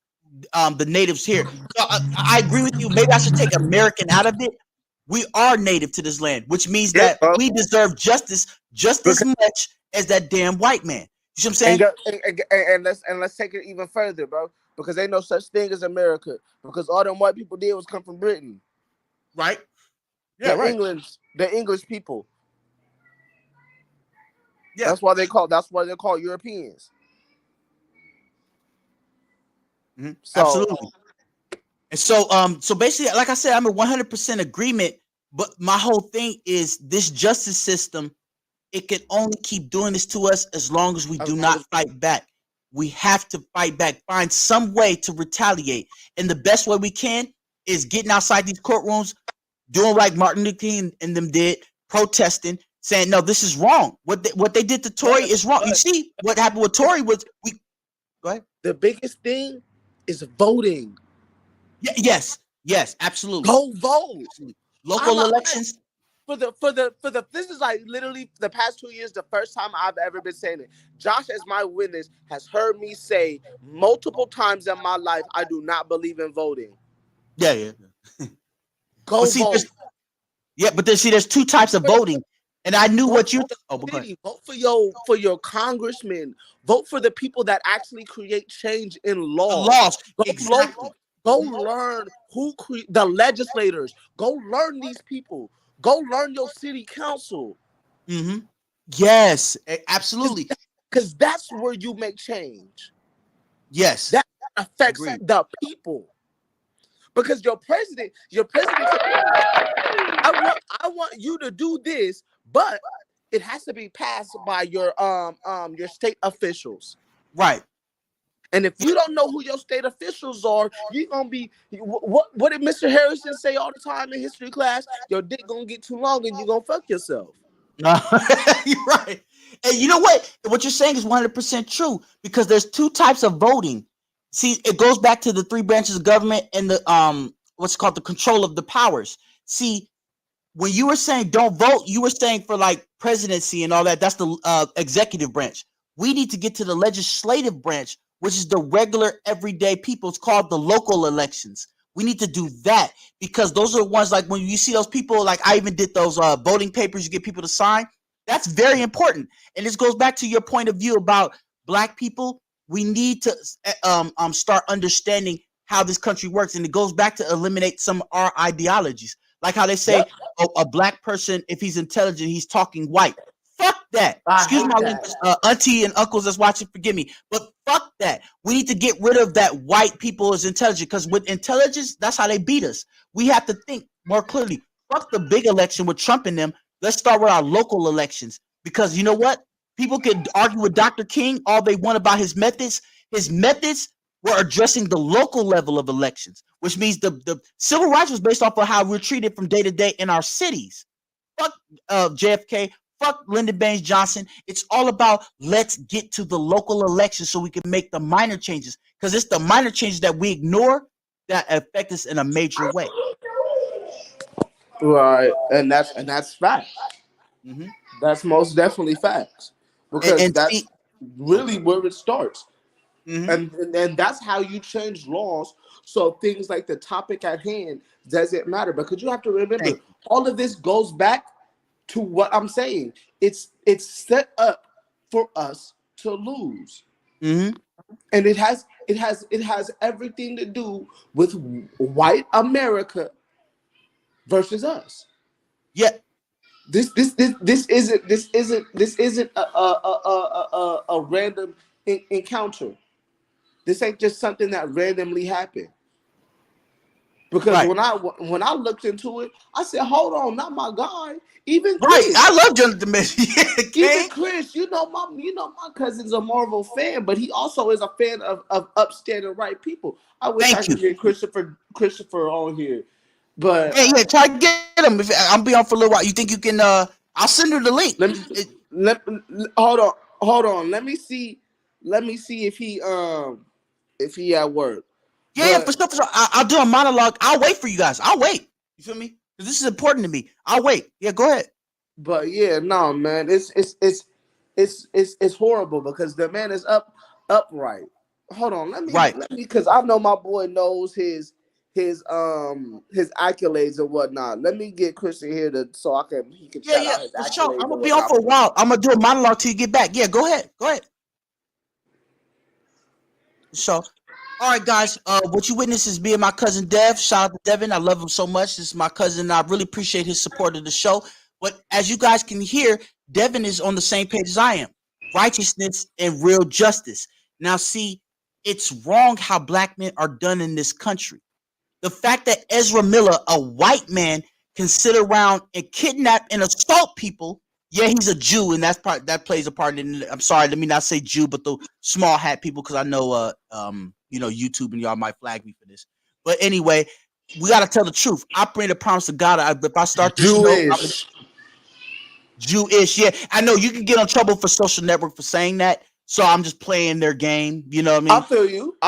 the natives here. So I agree with you. Maybe I should take American out of it. We are native to this land, which means that we deserve justice just as much as that damn white man. You see what I'm saying? And let's take it even further, bro. Because ain't no such thing as America. Because all them white people did was come from Britain. Right? Yeah, The English people. Yeah. That's why they're called Europeans. So, absolutely. And so basically, like I said, I'm in 100% agreement. But my whole thing is this justice system, it can only keep doing this to us as long as we do not fight back. We have to fight back, find some way to retaliate. And the best way we can is getting outside these courtrooms, doing like Martin Luther King and them did, protesting, saying, no, this is wrong. What they did to Tory is wrong. You see what happened with Tory was go ahead. The biggest thing is voting. Yes, absolutely. Go vote. Local elections. This is like literally the past 2 years, the first time I've ever been saying it. Josh, as my witness, has heard me say multiple times in my life, I do not believe in voting. Yeah. Go vote. But there's two types of voting. And I knew what you vote for your congressmen. Vote for the people that actually create change in law. Go learn the legislators. Go learn these people. Go learn your city council. Yes, absolutely. Because that's where you make change. Yes. That affects the people. Because your president, I want you to do this, but it has to be passed by your state officials. Right. And if you don't know who your state officials are, you're gonna be what did Mr. Harrison say all the time in history class? Your dick gonna get too long and you're gonna fuck yourself. You're right. And you know what? What you're saying is 100% true, because there's two types of voting. See, it goes back to the three branches of government and the what's called the control of the powers. See, when you were saying don't vote, you were saying for like presidency and all that. That's the executive branch. We need to get to the legislative branch, which is the regular everyday people. It's called the local elections. We need to do that, because those are the ones like when you see those people, like I even did those voting papers you get people to sign. That's very important. And this goes back to your point of view about black people. We need to start understanding how this country works. And it goes back to eliminate some of our ideologies. Like how they say a black person, if he's intelligent, he's talking white. Fuck that. Excuse my language, auntie and uncles that's watching, forgive me. But fuck that. We need to get rid of that white people is intelligent, because with intelligence, that's how they beat us. We have to think more clearly. Fuck the big election with Trump and them. Let's start with our local elections, because you know what? People can argue with Dr. King all they want about his methods. His methods were addressing the local level of elections, which means the civil rights was based off of how we're treated from day to day in our cities. Fuck JFK, fuck Lyndon Baines Johnson. It's all about let's get to the local elections so we can make the minor changes, because it's the minor changes that we ignore that affect us in a major way. Right, and that's fact. Mm-hmm. That's most definitely facts, because And that's see, really where it starts. mm-hmm. And that's how you change laws. So things like the topic at hand doesn't matter, because you have to remember all of this goes back to what I'm saying. It's set up for us to lose, Mm-hmm. and it has everything to do with white America versus us. Yeah. This isn't a random encounter. This ain't just something that randomly happened. Because Right. when I looked into it, I said, "Hold on, not my guy." Even Right, Chris, I love Johnathan Majors. even Chris, you know my cousin's a Marvel fan, but he also is a fan of upstanding white people. I wish I could get Christopher on here, but yeah, try to get him. If I'm be on for a little while, you think you can? I'll send her the link. Hold on. Let me see if he at work. Yeah, for sure. I'll do a monologue. I'll wait for you guys. I'll wait. You feel me? Because this is important to me. I'll wait. Yeah, go ahead. But yeah, no, man, it's horrible because the man is upright. Hold on, let me because I know my boy knows his accolades and whatnot. Let me get Christian here so he can shout out his accolades. For sure. I'm gonna be on for a while. I'm gonna do a monologue till you get back. Yeah, go ahead. So, all right, guys. What you witness is me and my cousin Dev. Shout out to Devin. I love him so much. This is my cousin. I really appreciate his support of the show. But as you guys can hear, Devin is on the same page as I am. Righteousness and real justice. Now, see, it's wrong how black men are done in this country. The fact that Ezra Miller, a white man, can sit around and kidnap and assault people. Yeah, he's a Jew, and that plays a part in it. I'm sorry, let me not say Jew, but the small hat people, because I know YouTube and y'all might flag me for this. But anyway, we gotta tell the truth. I bring the promise to God. If I start this Jewish, yeah. I know you can get in trouble for social network for saying that, so I'm just playing their game. You know what I mean? I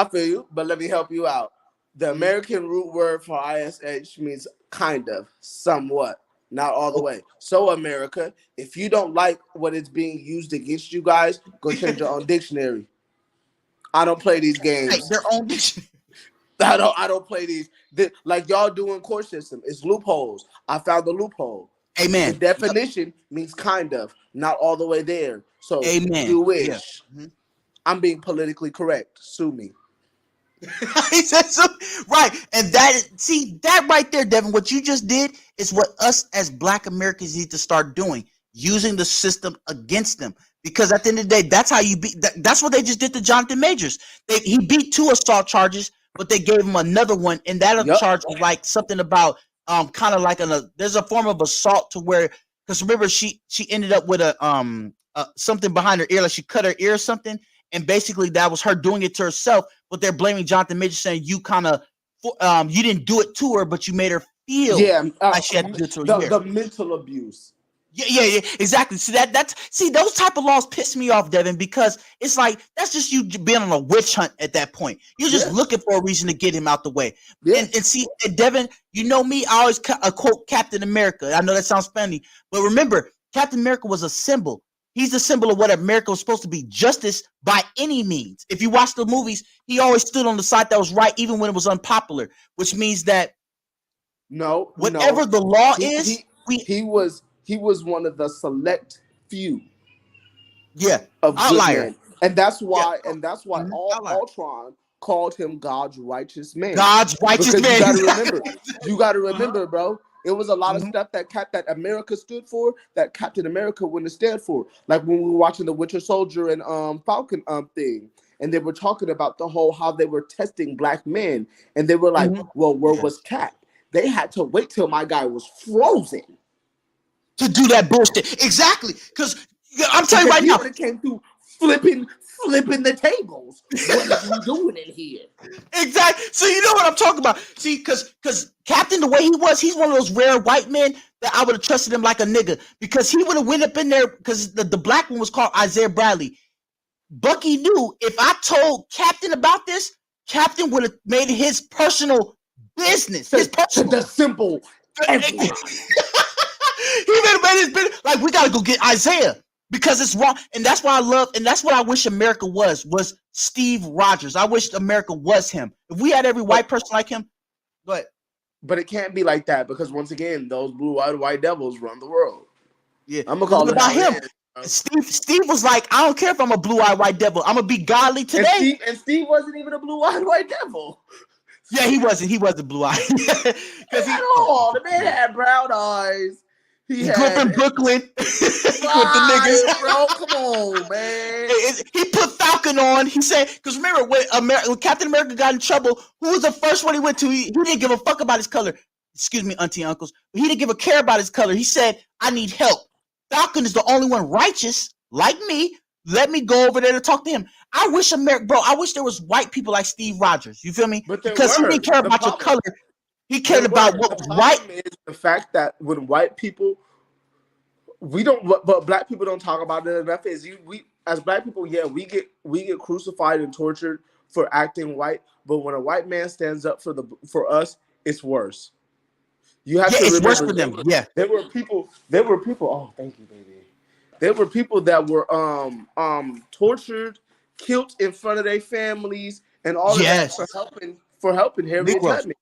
feel you, but let me help you out. The American root word for ISH means kind of, somewhat, not all the way. So America, if you don't like what is being used against you guys, go change your own dictionary. I don't play these games. Their own dictionary. I don't play these. Like y'all do in court system. It's loopholes. I found the loophole. Amen. The definition means kind of, not all the way there. So amen. You wish. Yeah. Mm-hmm. I'm being politically correct. Sue me. He said so, right, and that right there, Devin. What you just did is what us as Black Americans need to start doing, using the system against them. Because at the end of the day, that's how you beat. That's what they just did to Johnathan Majors. He beat 2 assault charges, but they gave him another one, and that charge was like something about kind of like there's a form of assault to where, because remember she ended up with a something behind her ear, like she cut her ear or something. And basically, that was her doing it to herself. But they're blaming Johnathan Majors, saying you kind of, you didn't do it to her, but you made her feel like she had to do it to her. The mental abuse. Yeah, exactly. See those type of laws piss me off, Devin, because it's like that's just you being on a witch hunt at that point. You're just looking for a reason to get him out the way. Yeah. And Devin, you know me, I always quote Captain America. I know that sounds funny, but remember, Captain America was a symbol. He's the symbol of what America was supposed to be, justice by any means. If you watch the movies, he always stood on the side that was right, even when it was unpopular, which means that whatever the law is, he was one of the select few. Yeah, of outlier. Men. And that's why Ultron called him God's righteous man. God's righteous man. You gotta remember, bro. It was a lot of stuff that America stood for that Captain America wouldn't stand for. Like when we were watching the Winter Soldier and Falcon thing, and they were talking about how they were testing black men, and they were like, "Well, where was Cap? They had to wait till my guy was frozen." to do that bullshit. Exactly. Because I'm telling you right now, it came through flipping the tables. What are you doing in here? Exactly. So you know what I'm talking about. See, because Captain, the way he was, he's one of those rare white men that I would have trusted him like a nigga. Because he would have went up in there, because the black one was called Isaiah Bradley. Bucky knew if I told Captain about this, Captain would have made it his personal business. His personal. The simple. He would have made his business. Like, we got to go get Isaiah. Because it's wrong, and that's what I love, and that's what I wish America was Steve Rogers. I wish America was him. If we had every white person like him, go ahead. But it can't be like that because once again, those blue-eyed white devils run the world. Yeah, I'm gonna call it about him. Steve was like, I don't care if I'm a blue-eyed white devil. I'm gonna be godly today. And Steve wasn't even a blue-eyed white devil. Yeah, he wasn't. He wasn't blue-eyed. At all. The man had brown eyes. He grew up in Brooklyn with the niggas. Bro, come on, man. He put Falcon on. He said, because remember when Captain America got in trouble, who was the first one he went to? He didn't give a fuck about his color. Excuse me, auntie, uncles. But he didn't give a care about his color. He said, I need help. Falcon is the only one righteous, like me. Let me go over there to talk to him. I wish I wish there was white people like Steve Rogers. You feel me? Because he didn't care about your color. He cared about what was white. Is the fact that when white people, but black people don't talk about it enough. We as black people, yeah, we get crucified and tortured for acting white. But when a white man stands up for us, it's worse. You have to it's remember worse for them. There were people. Oh, thank you, baby. There were people that were tortured, killed in front of their families, and all of that for helping Harriet Tubman.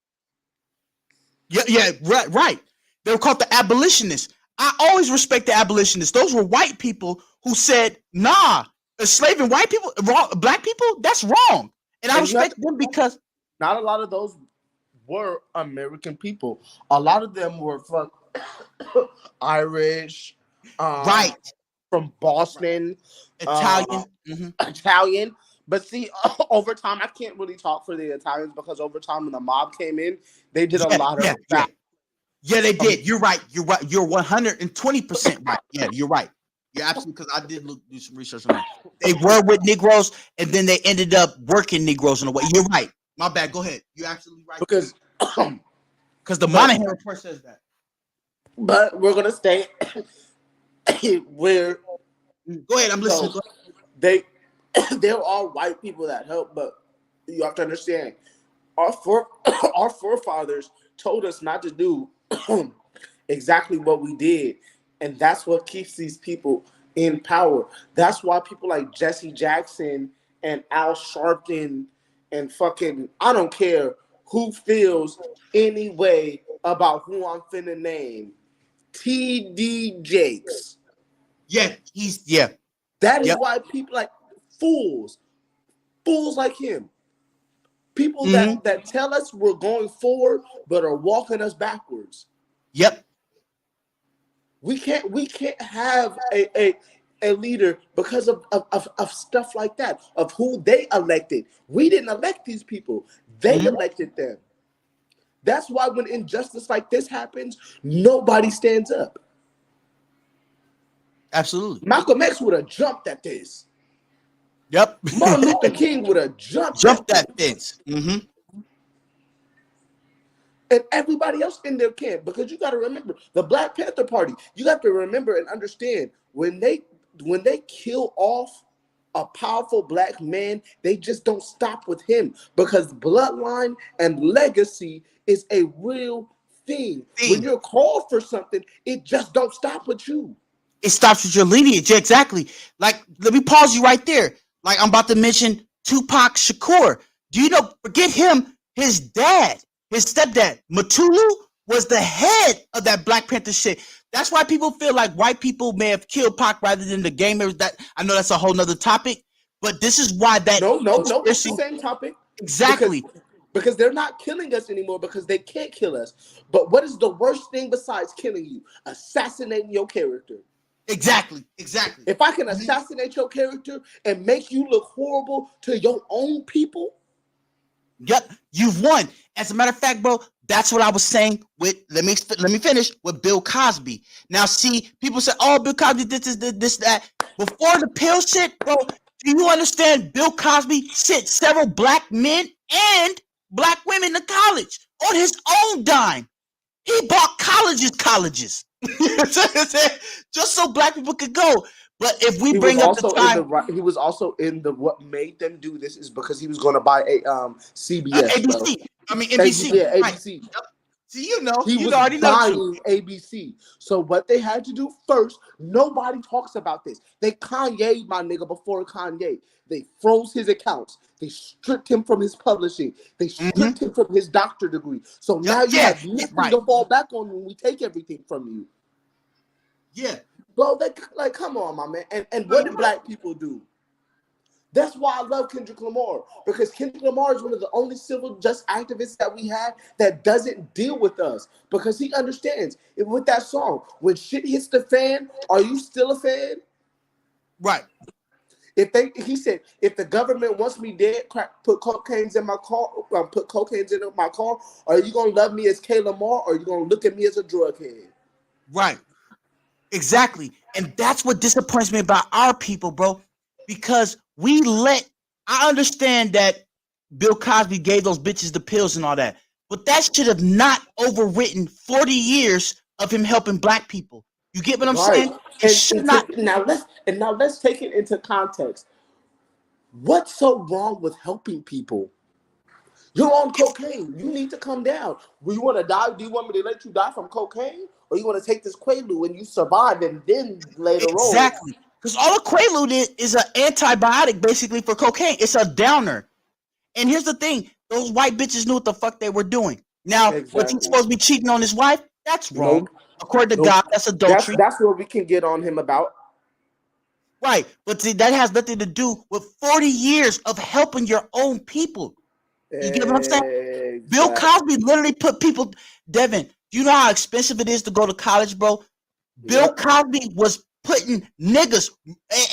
Yeah, right. They were called the abolitionists. I always respect the abolitionists. Those were white people who said, nah, enslaving white people, black people, that's wrong. And I respect them because not a lot of those were American people. A lot of them were Irish, right, from Boston, Italian. Italian. But see, over time, I can't really talk for the Italians because over time, when the mob came in, they did a lot of that. Yeah, they did. You're right. You're right. You're 120% right. Yeah, you're right. You're absolutely, because I did do some research on that. They were with Negroes, and then they ended up working Negroes in a way. You're right. My bad. Go ahead. You're absolutely right. Because the Monahan report says that. But we're gonna stay where. Go ahead. I'm listening. There are white people that help, but you have to understand, our forefathers told us not to do exactly what we did, and that's what keeps these people in power. That's why people like Jesse Jackson and Al Sharpton and fucking, I don't care who feels any way about who I'm finna name, T.D. Jakes. Yeah, That is why people like fools like him. People that tell us we're going forward but are walking us backwards. Yep. We can't have a leader because of stuff like that, of who they elected. We didn't elect these people. They elected them. That's why when injustice like this happens, nobody stands up. Absolutely. Malcolm X would have jumped at this. Yep. Martin Luther King would have jumped that fence. And everybody else in there can, because you got to remember the Black Panther Party. You got to remember and understand when they kill off a powerful black man, they just don't stop with him, because bloodline and legacy is a real thing. When you're called for something, it just don't stop with you. It stops with your lineage. Yeah, exactly. Like, let me pause you right there. Like, I'm about to mention Tupac Shakur. Do you know, forget him, his dad, his stepdad, Matulu, was the head of that Black Panther shit. That's why people feel like white people may have killed Pac rather than the gamers. That, I know that's a whole nother topic, but this is why that. No, it's the same topic. Exactly. Because they're not killing us anymore because they can't kill us. But what is the worst thing besides killing you? Assassinating your character. Exactly. If I can assassinate your character and make you look horrible to your own people, Yep, you've won. As a matter of fact, bro, that's what I was saying with let me finish with Bill Cosby. Now, see, people say, "Oh, Bill Cosby did this, that." Before the pill shit, bro, do you understand? Bill Cosby sent several black men and black women to college on his own dime. He bought colleges, just so black people could go. But if we He was bring up the also time, he was also in the what made them do this is because he was going to buy a CBS, bro. ABC, I mean NBC, Yeah, right? ABC. Yep. See, you He was already know the truth. buying ABC. So what they had to do first, nobody talks about this. They Kanye, my nigga, before Kanye. They froze his accounts. They stripped him from his publishing. They stripped him from his doctorate degree. So Yep, now you yeah, have nothing right. to fall back on when we take everything from you. Yeah. Bro, like, come on, my man. And what did black people do? That's why I love Kendrick Lamar, because Kendrick Lamar is one of the only civil justice activists that we have that doesn't deal with us, because he understands with that song, when shit hits the fan, are you still a fan? Right. He said, if the government wants me dead, put cocaines in my car, are you gonna love me as K. Lamar, or are you gonna look at me as a drug head? Right. Exactly. And that's what disappoints me about our people, bro. Because I understand that Bill Cosby gave those bitches the pills and all that, but that should have not overwritten 40 years of him helping black people. You get what I'm saying? It should not. Now let's take it into context. What's so wrong with helping people? You're on cocaine. You need to come down. Do you want to die? Do you want me to let you die from cocaine? Or you want to take this Quaalude and you survive, and then later on? Exactly. Because all a Quaalude is an antibiotic basically for cocaine. It's a downer. And here's the thing. Those white bitches knew what the fuck they were doing. Now, was he supposed to be cheating on his wife? That's wrong. Nope. According to God, that's adultery. That's what we can get on him about. Right. But see, that has nothing to do with 40 years of helping your own people. You get what I'm saying? Exactly. Bill Cosby literally put people, Devin, do you know how expensive it is to go to college, bro? Bill Cosby was putting niggas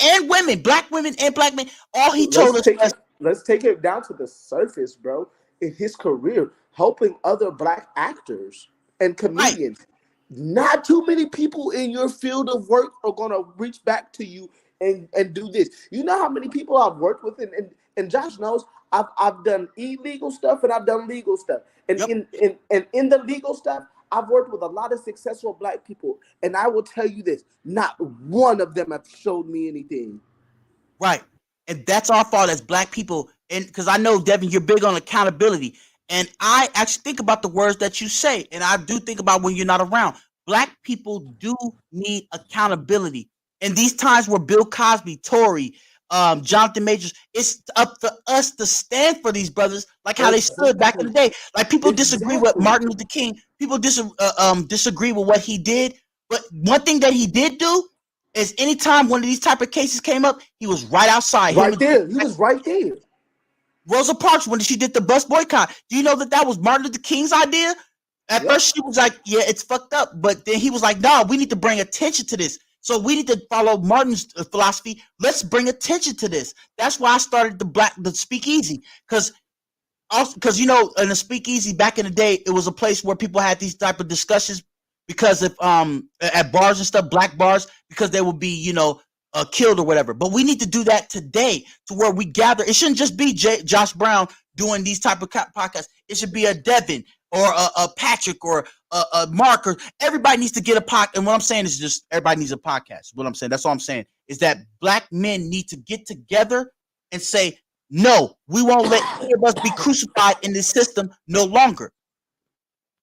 and women, black women and black men, all he told us was, let's take it down to the surface, bro. In his career, helping other black actors and comedians. Right. Not too many people in your field of work are gonna reach back to you and do this. You know how many people I've worked with, and Josh knows I've done illegal stuff and I've done legal stuff. And in the legal stuff, I've worked with a lot of successful black people, and I will tell you this: not one of them have showed me anything. Right, and that's our fault as black people. And because I know, Devin, you're big on accountability, and I actually think about the words that you say, and I do think about when you're not around. Black people do need accountability. In these times where Bill Cosby, Tory, Johnathan Majors, it's up to us to stand for these brothers, like how they stood back in the day. Like people disagree with Martin Luther King. People disagree with what he did. But one thing that he did do is anytime one of these type of cases came up, he was right outside. Right there. He was right there. Rosa Parks, when she did the bus boycott, do you know that was Martin Luther King's idea? At first, she was like, yeah, it's fucked up. But then he was like, no, we need to bring attention to this. So we need to follow Martin's philosophy. Let's bring attention to this. That's why I started the speakeasy. Because you know, in the speakeasy back in the day, it was a place where people had these type of discussions because if at bars and stuff, black bars, because they would be, you know, killed or whatever. But we need to do that today to where we gather. It shouldn't just be Josh Brown doing these type of podcasts. It should be a Devin or a Patrick or a Mark, or everybody needs to get a podcast. And what I'm saying is just everybody needs a podcast. What I'm saying, that's all I'm saying, is that black men need to get together and say, no, we won't let any of us be crucified in this system no longer.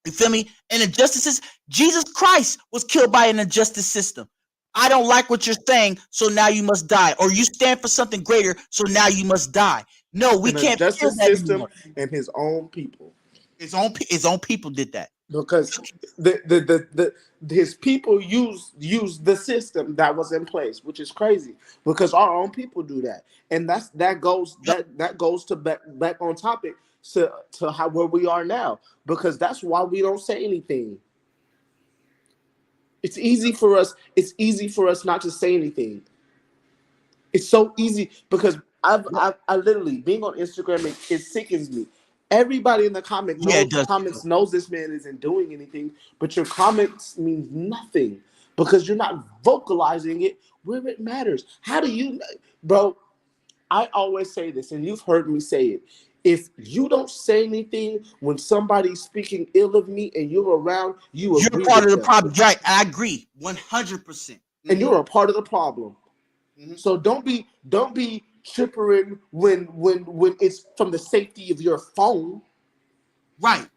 You feel me? And injustices, Jesus Christ was killed by an injustice system. I don't like what you're saying, so now you must die. Or you stand for something greater, so now you must die. No, we can't kill that system anymore. And his own people. His own people did that. Because his people use the system that was in place, which is crazy. Because our own people do that, and that goes to back on topic to how where we are now. Because that's why we don't say anything. It's easy for us. It's easy for us not to say anything. It's so easy because I literally being on Instagram, it sickens me. Everybody in the does. comments knows this man isn't doing anything, but your comments means nothing because you're not vocalizing it where it matters. How do you, bro? I always say this, and you've heard me say it. If you don't say anything when somebody's speaking ill of me and you're around, you You're agree part of with the them, problem, right? I agree, 100%. and you're a part of the problem. So don't be chippering when it's from the safety of your phone. Right.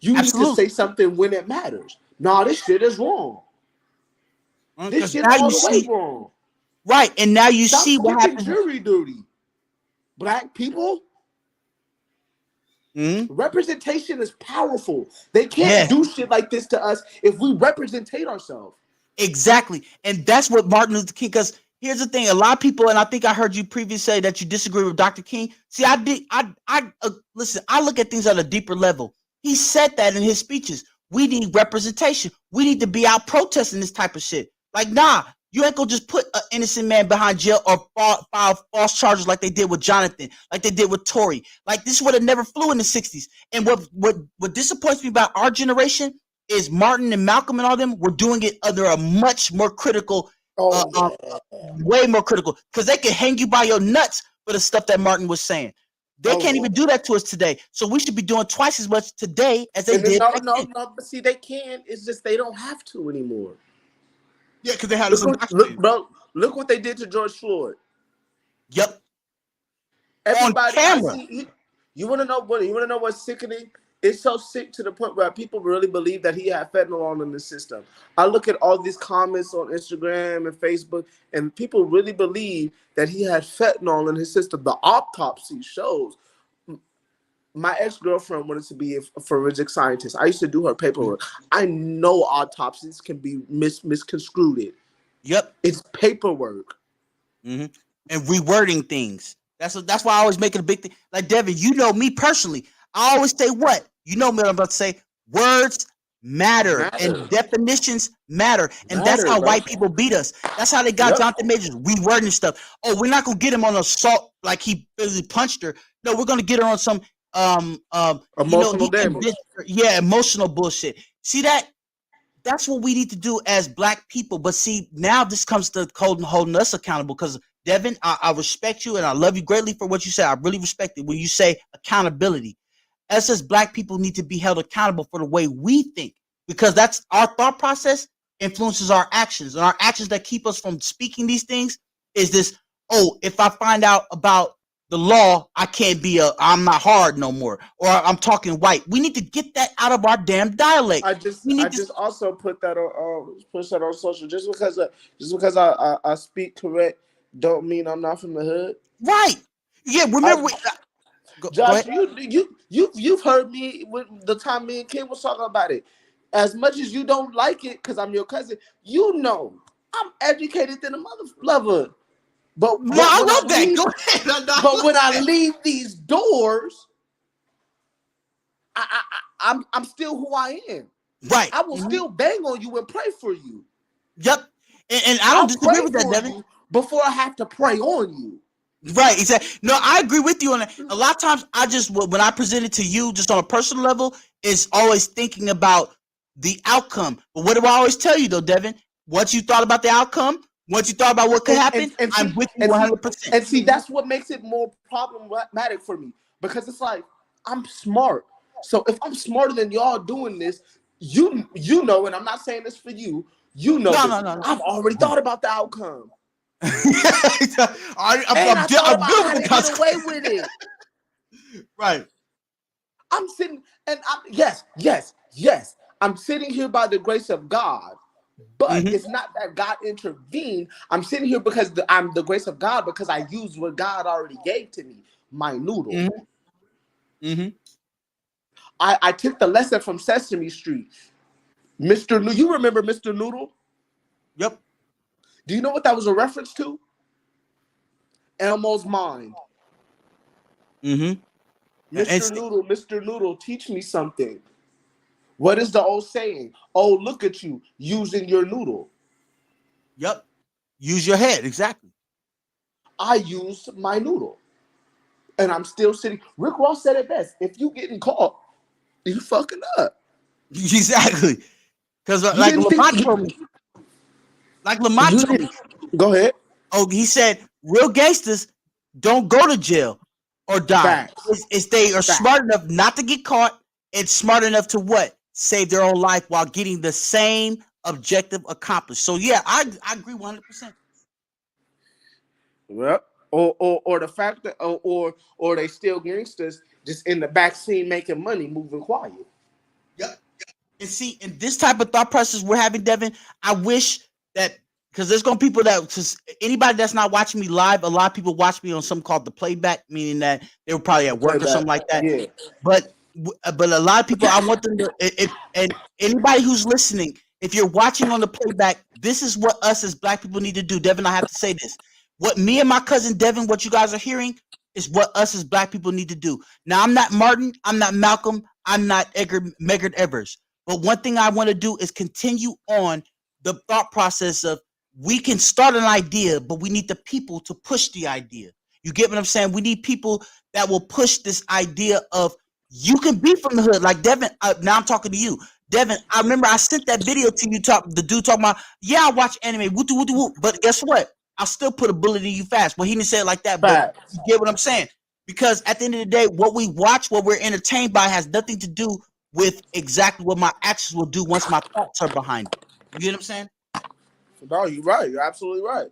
You Absolutely. need to say something when it matters. Nah, this shit is wrong. This shit now all you the see, way wrong. right, and now you Stop see what skipping happens. jury duty. Black people, representation is powerful. They can't do shit like this to us if we representate ourselves. Exactly, and that's what Martin Luther King. Because here's the thing: a lot of people, and I think I heard you previously say that you disagree with Dr. King. See, I did. Listen. I look at things on a deeper level. He said that in his speeches. We need representation. We need to be out protesting this type of shit. Like, nah, you ain't gonna just put an innocent man behind jail or file false charges like they did with Johnathan, like they did with Tory. Like, this would have never flew in the '60s. And what disappoints me about our generation is Martin and Malcolm and all them were doing it under a much more critical, way more critical, because they can hang you by your nuts for the stuff that Martin was saying. They can't even do that to us today. So we should be doing twice as much today as they did. No. But see, they can. It's just they don't have to anymore. Yeah, because they had Look what they did to George Floyd. Yep. Everybody, on camera. You want to know what? You want to know what's sickening? It's so sick to the point where people really believe that he had fentanyl in the system. I look at all these comments on Instagram and Facebook, and people really believe that he had fentanyl in his system. The autopsy shows. My ex-girlfriend wanted to be a forensic scientist. I used to do her paperwork. I know autopsies can be misconstrued. Yep. It's paperwork. And rewording things. That's why I always make it a big thing. Like, Devin, you know me personally. I always say what? You know me what I'm about to say. Words matter. And definitions matter. And that's how white people beat us. That's how they got Johnathan Majors rewording stuff. Oh, we're not going to get him on assault like he physically punched her. No, we're going to get her on some emotional damage. Emotional bullshit. See that? That's what we need to do as black people. But see, now this comes to holding us accountable, because Devin, I respect you and I love you greatly for what you say. I really respect it when you say accountability. Us as black people need to be held accountable for the way we think, because that's our thought process influences our actions, and our actions that keep us from speaking these things is this: oh, if I find out about the law, I'm not hard no more, or I'm talking white. We need to get that out of our damn dialect. I just also put that on push that on social. Just because I speak correct don't mean I'm not from the hood. Right. Yeah, remember Josh, you've heard me with the time me and Kim was talking about it. As much as you don't like it, because I'm your cousin, you know I'm educated than a mother lover. But I love that. Go ahead. But when I leave these doors, I'm still who I am. Right. I will still bang on you and pray for you. Yep. And I don't disagree with that, Devin. Before I have to pray on you. Right, exactly. No, I agree with you on that. A lot of times, when I present it to you, just on a personal level, is always thinking about the outcome. But what do I always tell you, though, Devin? Once you thought about the outcome, once you thought about what could happen, I'm with you 100%. And see, that's what makes it more problematic for me, because it's like, I'm smart. So if I'm smarter than y'all doing this, you know, and I'm not saying this for you, you know, no. I've already thought about the outcome. I'm good with the consequences. Get away with it. Right. I'm sitting, and yes. I'm sitting here by the grace of God, but it's not that God intervened. I'm sitting here because I'm the grace of God, because I used what God already gave to me, my noodle. I took the lesson from Sesame Street. Mr. Noodle, you remember Mr. Noodle? Yep. Do you know what that was a reference to? Elmo's mind. Mr. Noodle, teach me something. What is the old saying? Oh, look at you using your noodle. Yep. Use your head, exactly. I used my noodle. and I'm still sitting. Rick Ross said it best: if you getting caught, you fucking up. Exactly. Because You like didn't Lamont think told me, you didn't. Go ahead. oh, he said real gangsters don't go to jail or die. Facts. It's they are Facts. smart enough not to get caught and smart enough to what? Save their own life while getting the same objective accomplished. So yeah, I agree 100%. Well, or the fact that or they still gangsters just in the back scene making money, moving quiet. Yep. And see, in this type of thought process we're having, Devin, I wish that because there's gonna be people that because anybody that's not watching me live, a lot of people watch me on something called the playback, meaning that they were probably at work or something like that. Yeah. But a lot of people, I want them to and anybody who's listening, if you're watching on the playback, this is what us as Black people need to do. Devin, I have to say this. What me and my cousin Devin, what you guys are hearing is what us as Black people need to do. Now, I'm not Martin, I'm not Malcolm, I'm not Medgar Evers. But one thing I want to do is continue on the thought process of we can start an idea, but we need the people to push the idea. You get what I'm saying? We need people that will push this idea of you can be from the hood. Like Devin, now I'm talking to you. Devin, I remember I sent that video to you, the dude talking about, yeah, I watch anime, woo, but guess what? I'll still put a bullet in you fast. Well, he didn't say it like that, but you get what I'm saying? Because at the end of the day, what we watch, what we're entertained by has nothing to do with exactly what my actions will do once my thoughts are behind it. You get what I'm saying? No, you're right. You're absolutely right.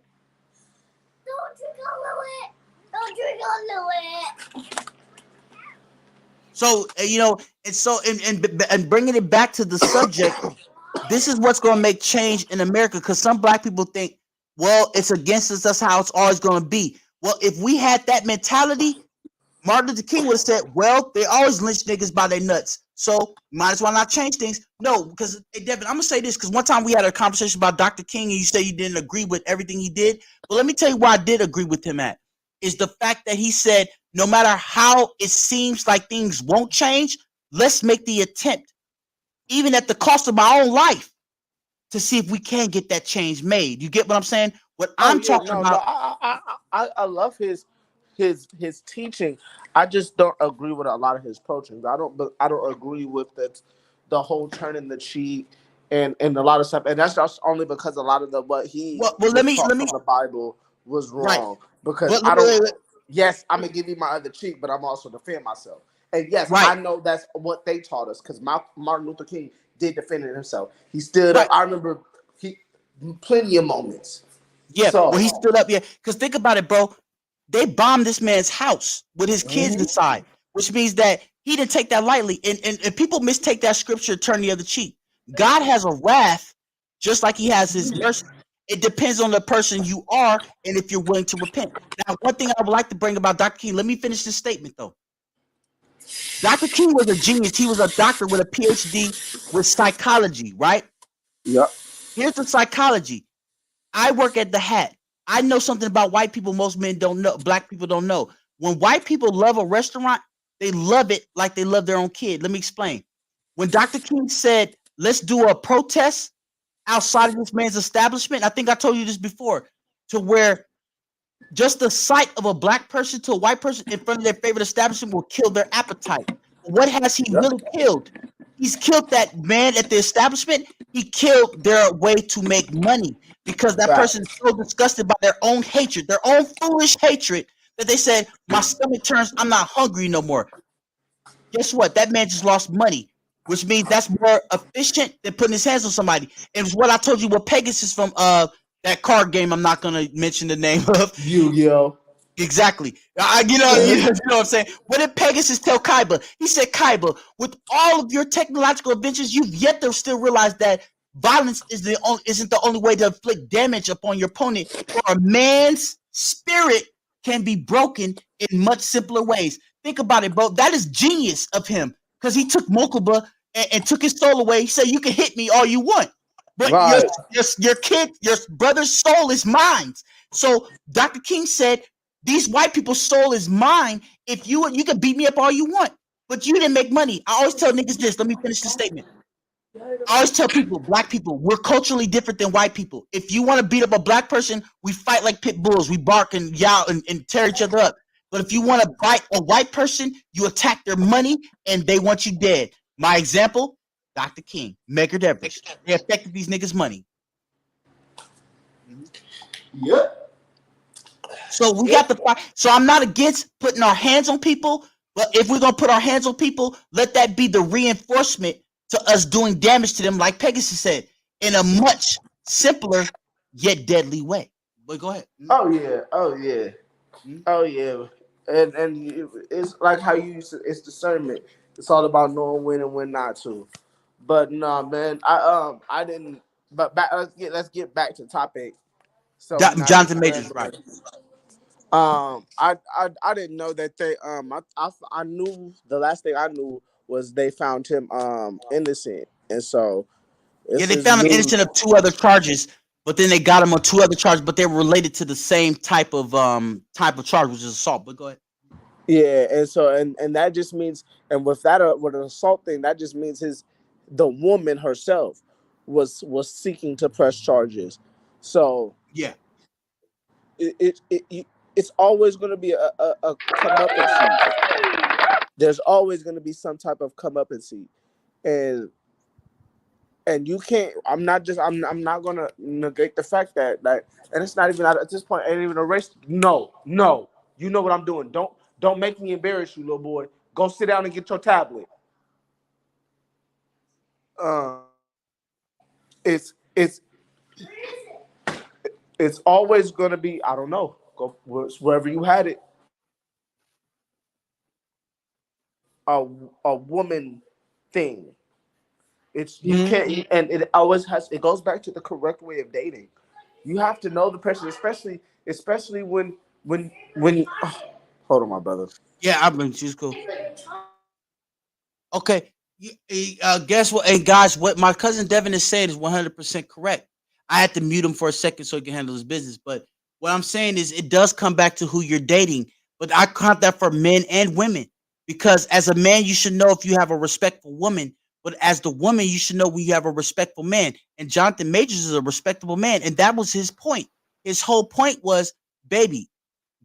Don't drink all of it. Don't drink all of it. So and so and bringing it back to the subject, this is what's going to make change in America. Because some Black people think, well, it's against us. That's how it's always going to be. Well, if we had that mentality, Martin Luther King would have said, well, they always lynch niggas by their nuts. So might as well not change things. No, because hey, Devin, I'm going to say this because one time we had a conversation about Dr. King and you said you didn't agree with everything he did. But let me tell you why I did agree with him at is the fact that he said, no matter how it seems like things won't change, let's make the attempt, even at the cost of my own life, to see if we can get that change made. You get what I'm saying? What I'm talking about. I love his teaching. I just don't agree with a lot of his approaches. I don't agree with the whole turning the cheek and a lot of stuff. And that's just only because a lot of what he let me from the Bible was wrong. Right. Because yes, I'm gonna give you my other cheek, but I'm also defend myself. And yes, I know that's what they taught us because Martin Luther King did defend himself. He stood up. I remember plenty of moments. Yeah, well, he stood up. Yeah, because think about it, bro. They bombed this man's house with his kids inside, which means that he didn't take that lightly. And people mistake that scripture, turn the other cheek. God has a wrath, just like he has his mercy. It depends on the person you are and if you're willing to repent. Now, one thing I would like to bring about Dr. King, let me finish this statement, though. Dr. King was a genius. He was a doctor with a PhD with psychology, right? Yep. Here's the psychology. I work at the Hat. I know something about white people most men don't know, Black people don't know. When white people love a restaurant, they love it like they love their own kid. Let me explain. When Dr. King said, let's do a protest outside of this man's establishment, I think I told you this before, to where just the sight of a Black person to a white person in front of their favorite establishment will kill their appetite. What has he really killed? He's killed that man at the establishment. He killed their way to make money because that person is so disgusted by their own hatred, their own foolish hatred, that they said, my stomach turns, I'm not hungry no more. Guess what? That man just lost money, which means that's more efficient than putting his hands on somebody. And it's what I told you with Pegasus from that card game I'm not going to mention the name of. Yu-Gi-Oh! Exactly. You know what I'm saying? What did Pegasus tell Kaiba? He said, Kaiba, with all of your technological adventures, you've yet to still realize that violence isn't the only way to inflict damage upon your opponent. For a man's spirit can be broken in much simpler ways. Think about it, bro. That is genius of him because he took Mokuba and took his soul away. He said, you can hit me all you want, but your brother's soul is mine. So Dr. King said, these white people's soul is mine. If you can beat me up all you want, but you didn't make money. I always tell niggas this. Let me finish the statement. I always tell people, Black people, we're culturally different than white people. If you want to beat up a Black person, we fight like pit bulls. We bark and yowl and tear each other up. But if you want to bite a white person, you attack their money and they want you dead. My example, Dr. King, Medgar Evers. They affected these niggas' money. Yep. So we got to fight. So I'm not against putting our hands on people, but if we're gonna put our hands on people, let that be the reinforcement to us doing damage to them, like Pegasus said, in a much simpler yet deadly way. But go ahead. Oh yeah. Oh yeah. Oh yeah. And it's like how you used to, it's discernment. It's all about knowing when and when not to. But nah, man, I didn't. But back, let's get back to topic. So not Johnathan Majors, right? I didn't know that they I knew the last thing I knew was they found him innocent, and so Yeah, this they is found him new. innocent of 2 other charges, but then they got him on 2 other charges, but they were related to the same type of charge, which is assault. But go ahead. Yeah, and so and that just means, and with that with an assault thing, that just means the woman herself was seeking to press charges. So Yeah. It's always going to be a comeuppance. There's always going to be some type of comeuppance, and you can't. I'm not going to negate the fact that and it's not even at this point. Ain't even a race. No, you know what I'm doing. Don't make me embarrass you, little boy. Go sit down and get your tablet. It's always going to be. I don't know. Go wherever you had it. A woman thing. It's you can't, and it always has. It goes back to the correct way of dating. You have to know the person, especially when. Hold on, my brother. Yeah, I've been. She's cool. Okay. Guess what? And guys, what my cousin Devin has said is 100% correct. I had to mute him for a second so he can handle his business. But what I'm saying is, it does come back to who you're dating. But I count that for men and women, because as a man, you should know if you have a respectful woman. But as the woman, you should know when you have a respectful man. And Johnathan Majors is a respectable man, and that was his point. His whole point was, baby,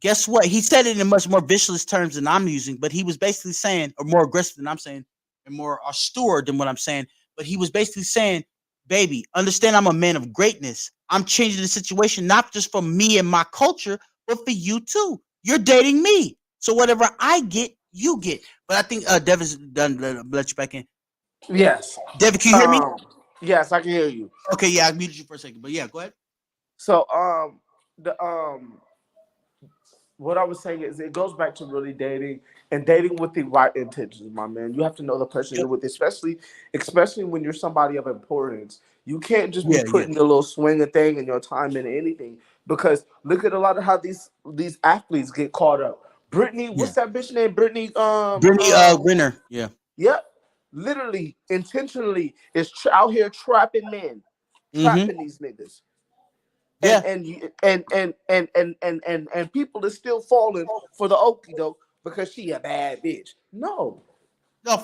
guess what? He said it in much more vicious terms than I'm using, but he was basically saying, or more aggressive than I'm saying, and more austere than what I'm saying. But he was basically saying, baby, understand I'm a man of greatness. I'm changing the situation, not just for me and my culture, but for you too. You're dating me. So whatever I get, you get. But I think Devin's done. Let you back in. Yes. Devin, can you hear me? Yes, I can hear you. Okay, yeah, I muted you for a second. But yeah, go ahead. So the what I was saying is it goes back to really dating and dating with the right intentions, my man. You have to know the person you're with, especially when you're somebody of importance. You can't just be putting your little swinger thing and your time into anything, because look at a lot of how these athletes get caught up. Brittany, what's that bitch name? Brittany Renner. Yeah. Yep. Literally, intentionally is out here trapping men, trapping these niggas. Yeah. And people are still falling for the okie doke because she a bad bitch. No,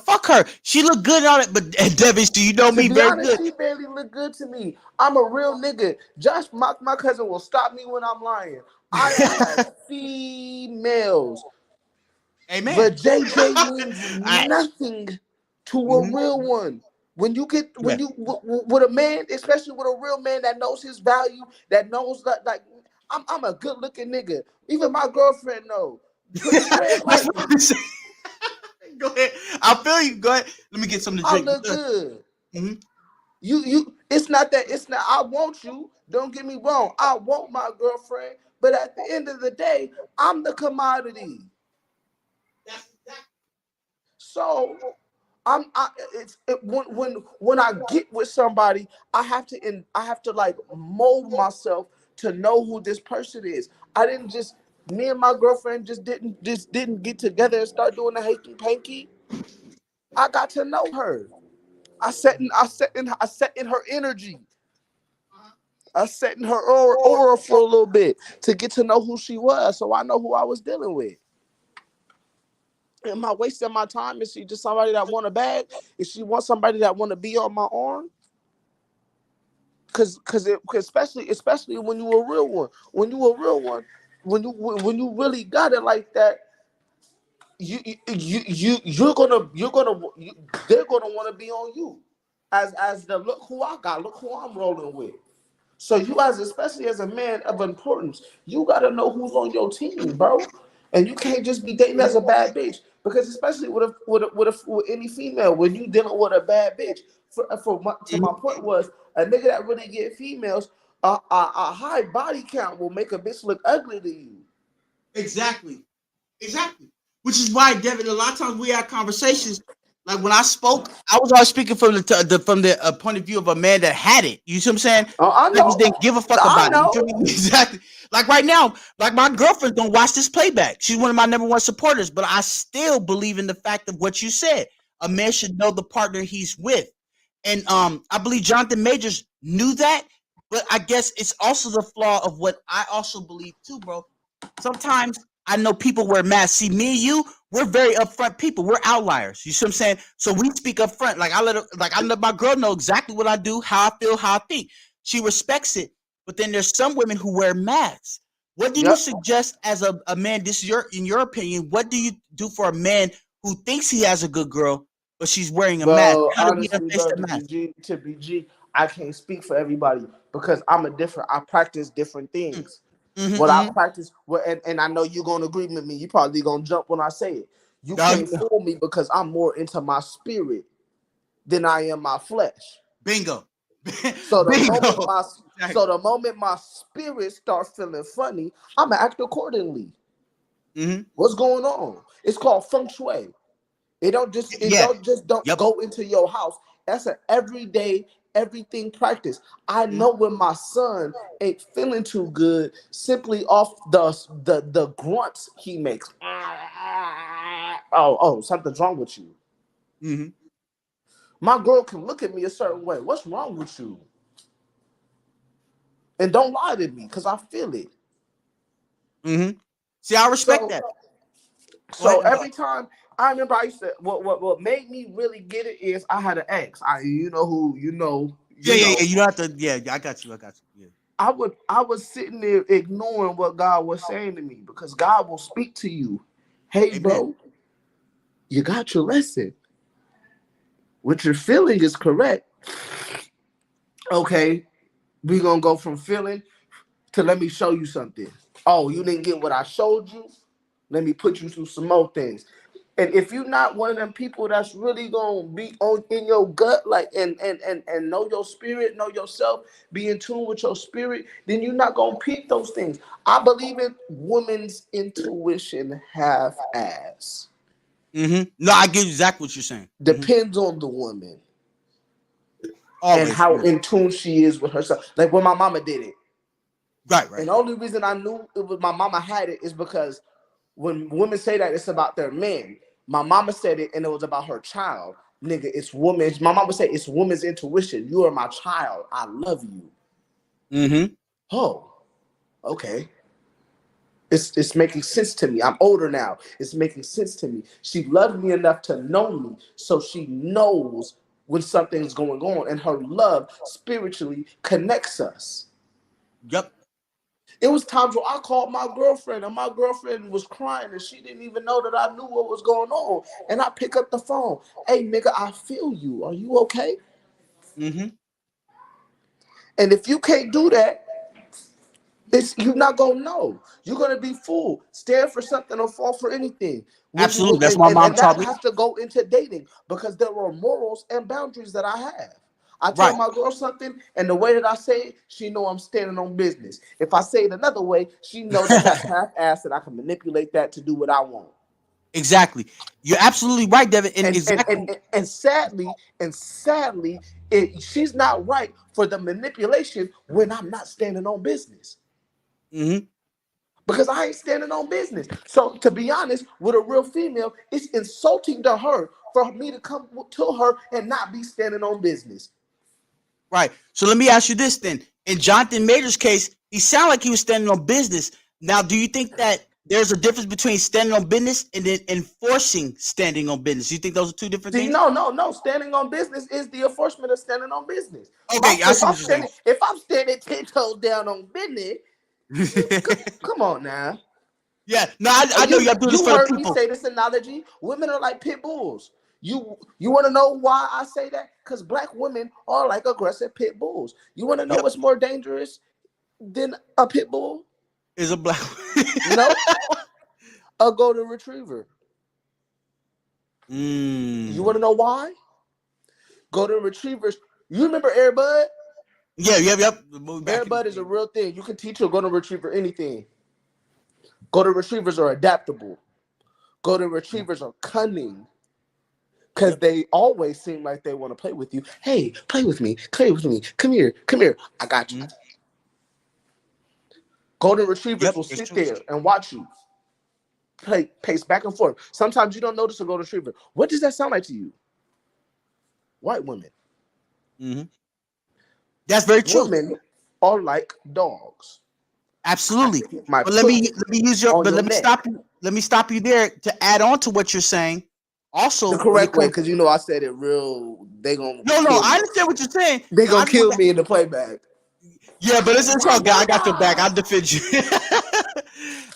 fuck her. She look good on it, but Devin, do you know me to be very honest, good? she barely look good to me. I'm a real nigga. Josh, my cousin will stop me when I'm lying. I have females. Amen. But JJ means nothing to a real one. When you get with a man, especially with a real man that knows his value, that knows that like I'm a good looking nigga. Even my girlfriend knows. Tread lightly. Go ahead. I feel you. Go ahead. Let me get something to drink. I look good. You. It's not that. It's not. I want you. Don't get me wrong. I want my girlfriend, but at the end of the day, I'm the commodity. So when I get with somebody, I have to like mold myself to know who this person is. I didn't just me and my girlfriend just didn't get together and start doing the hanky panky. I got to know her. I set in her energy. I set in her aura for a little bit to get to know who she was, so I know who I was dealing with. Am I wasting my time? Is she just somebody that want a bag? Is she want somebody that want to be on my arm? Cause especially when you a real one, when you really got it like that, they're gonna want to be on you as the look who I got, look who I'm rolling with. So you especially as a man of importance, you gotta know who's on your team, bro. And you can't just be dating as a bad bitch because especially with any female, when you dealing with a bad bitch, to my point was a nigga that really get females, a high body count will make a bitch look ugly to you. Exactly. Which is why, Devin, a lot of times we have conversations. Like when I spoke, I was always speaking from the point of view of a man that had it. You see what I'm saying? I Niggas know. didn't give a fuck I about it. You know. feel me? Exactly. Like right now, like my girlfriend don't watch this playback. She's one of my number one supporters, but I still believe in the fact of what you said. A man should know the partner he's with. And I believe Johnathan Majors knew that, but I guess it's also the flaw of what I also believe too, bro. Sometimes I know people wear masks. See, me and you, we're very upfront people. We're outliers. You see what I'm saying? So we speak up front. Like I let my girl know exactly what I do, how I feel, how I think. She respects it. But then there's some women who wear masks. What do you suggest as a man? This is in your opinion. What do you do for a man who thinks he has a good girl, but she's wearing a mask? Well, How do we honestly, face bro, the mask? to BG, I can't speak for everybody because I practice different things. What I practice, and I know you're gonna agree with me. You probably gonna jump when I say it. You can't fool me because I'm more into my spirit than I am my flesh. Bingo. So the moment my spirit starts feeling funny, I'm gonna act accordingly. What's going on? It's called feng shui. It don't just go into your house. That's an everyday everything practice. I know when my son ain't feeling too good simply off the grunts he makes. Oh, something's wrong with you. My girl can look at me a certain way. What's wrong with you? And don't lie to me because I feel it. See, I respect that. So every time I remember, I used to what made me really get it is I had an ex. You know. You don't have to. Yeah, I got you. Yeah. I was sitting there ignoring what God was saying to me because God will speak to you. Hey, Amen. Bro, you got your lesson. What you're feeling is correct. Okay, we're gonna go from feeling to let me show you something. Oh, you didn't get what I showed you? Let me put you through some more things. And if you're not one of them people that's really gonna be in your gut, like and know your spirit, know yourself, be in tune with your spirit, then you're not gonna peep those things. I believe in women's intuition half-ass. No, I get exactly what you're saying. Depends on the woman. Always, and how in tune she is with herself. Like when my mama did it. Right. And the only reason I knew it was my mama had it is because when women say that it's about their men, my mama said it and it was about her child. Nigga, it's woman. My mama said it's woman's intuition. You are my child. I love you. Oh, okay. It's making sense to me. I'm older now. It's making sense to me. She loved me enough to know me, so she knows when something's going on, and her love spiritually connects us. Yep. It was times where I called my girlfriend, and my girlfriend was crying, and she didn't even know that I knew what was going on. And I pick up the phone. Hey, nigga, I feel you. Are you okay? And if you can't do that, you're not gonna know. You're gonna be fooled. Stand for something or fall for anything. Absolutely, that's my mom taught me. That has to go into dating because there are morals and boundaries that I have. I tell my girl something, and the way that I say it, she know I'm standing on business. If I say it another way, she knows that that's half-assed, and I can manipulate that to do what I want. Exactly, you're absolutely right, Devin. And sadly, she's not right for the manipulation when I'm not standing on business. Because I ain't standing on business. So to be honest, with a real female, it's insulting to her for me to come to her and not be standing on business. Right. So let me ask you this then. In Johnathan Majors' case, he sounded like he was standing on business. Now, do you think that there's a difference between standing on business and then enforcing standing on business? You think those are two different things? No. Standing on business is the enforcement of standing on business. Okay, I see what you're saying. If I'm standing 10 toes down on business, come on now. Yeah, no, I know you're doing this You for the heard me people. say this analogy. Women are like pit bulls. You want to know why I say that? Because black women are like aggressive pit bulls. You want to know what's more dangerous than a pit bull? Is a black. No, a golden retriever. Mm. You want to know why? Golden retrievers. You remember Air Bud? Yep. Air Bud is a real thing. You can teach a golden retriever anything. Golden retrievers are adaptable. Golden retrievers are cunning. Because they always seem like they want to play with you. Hey, play with me. Play with me. Come here. I got you. Golden retrievers will sit there and watch you pace back and forth. Sometimes you don't notice a golden retriever. What does that sound like to you? White women. Mm-hmm. That's very true. Women are like dogs. Absolutely. But let me use your. But let me neck. stop you. Let me stop you there to add on to what you're saying. Also, the correct way, because I said it real. They gonna no. I understand what you're saying. They gonna kill me in the playback. Yeah, but it's all good. I got your back. I'll defend you.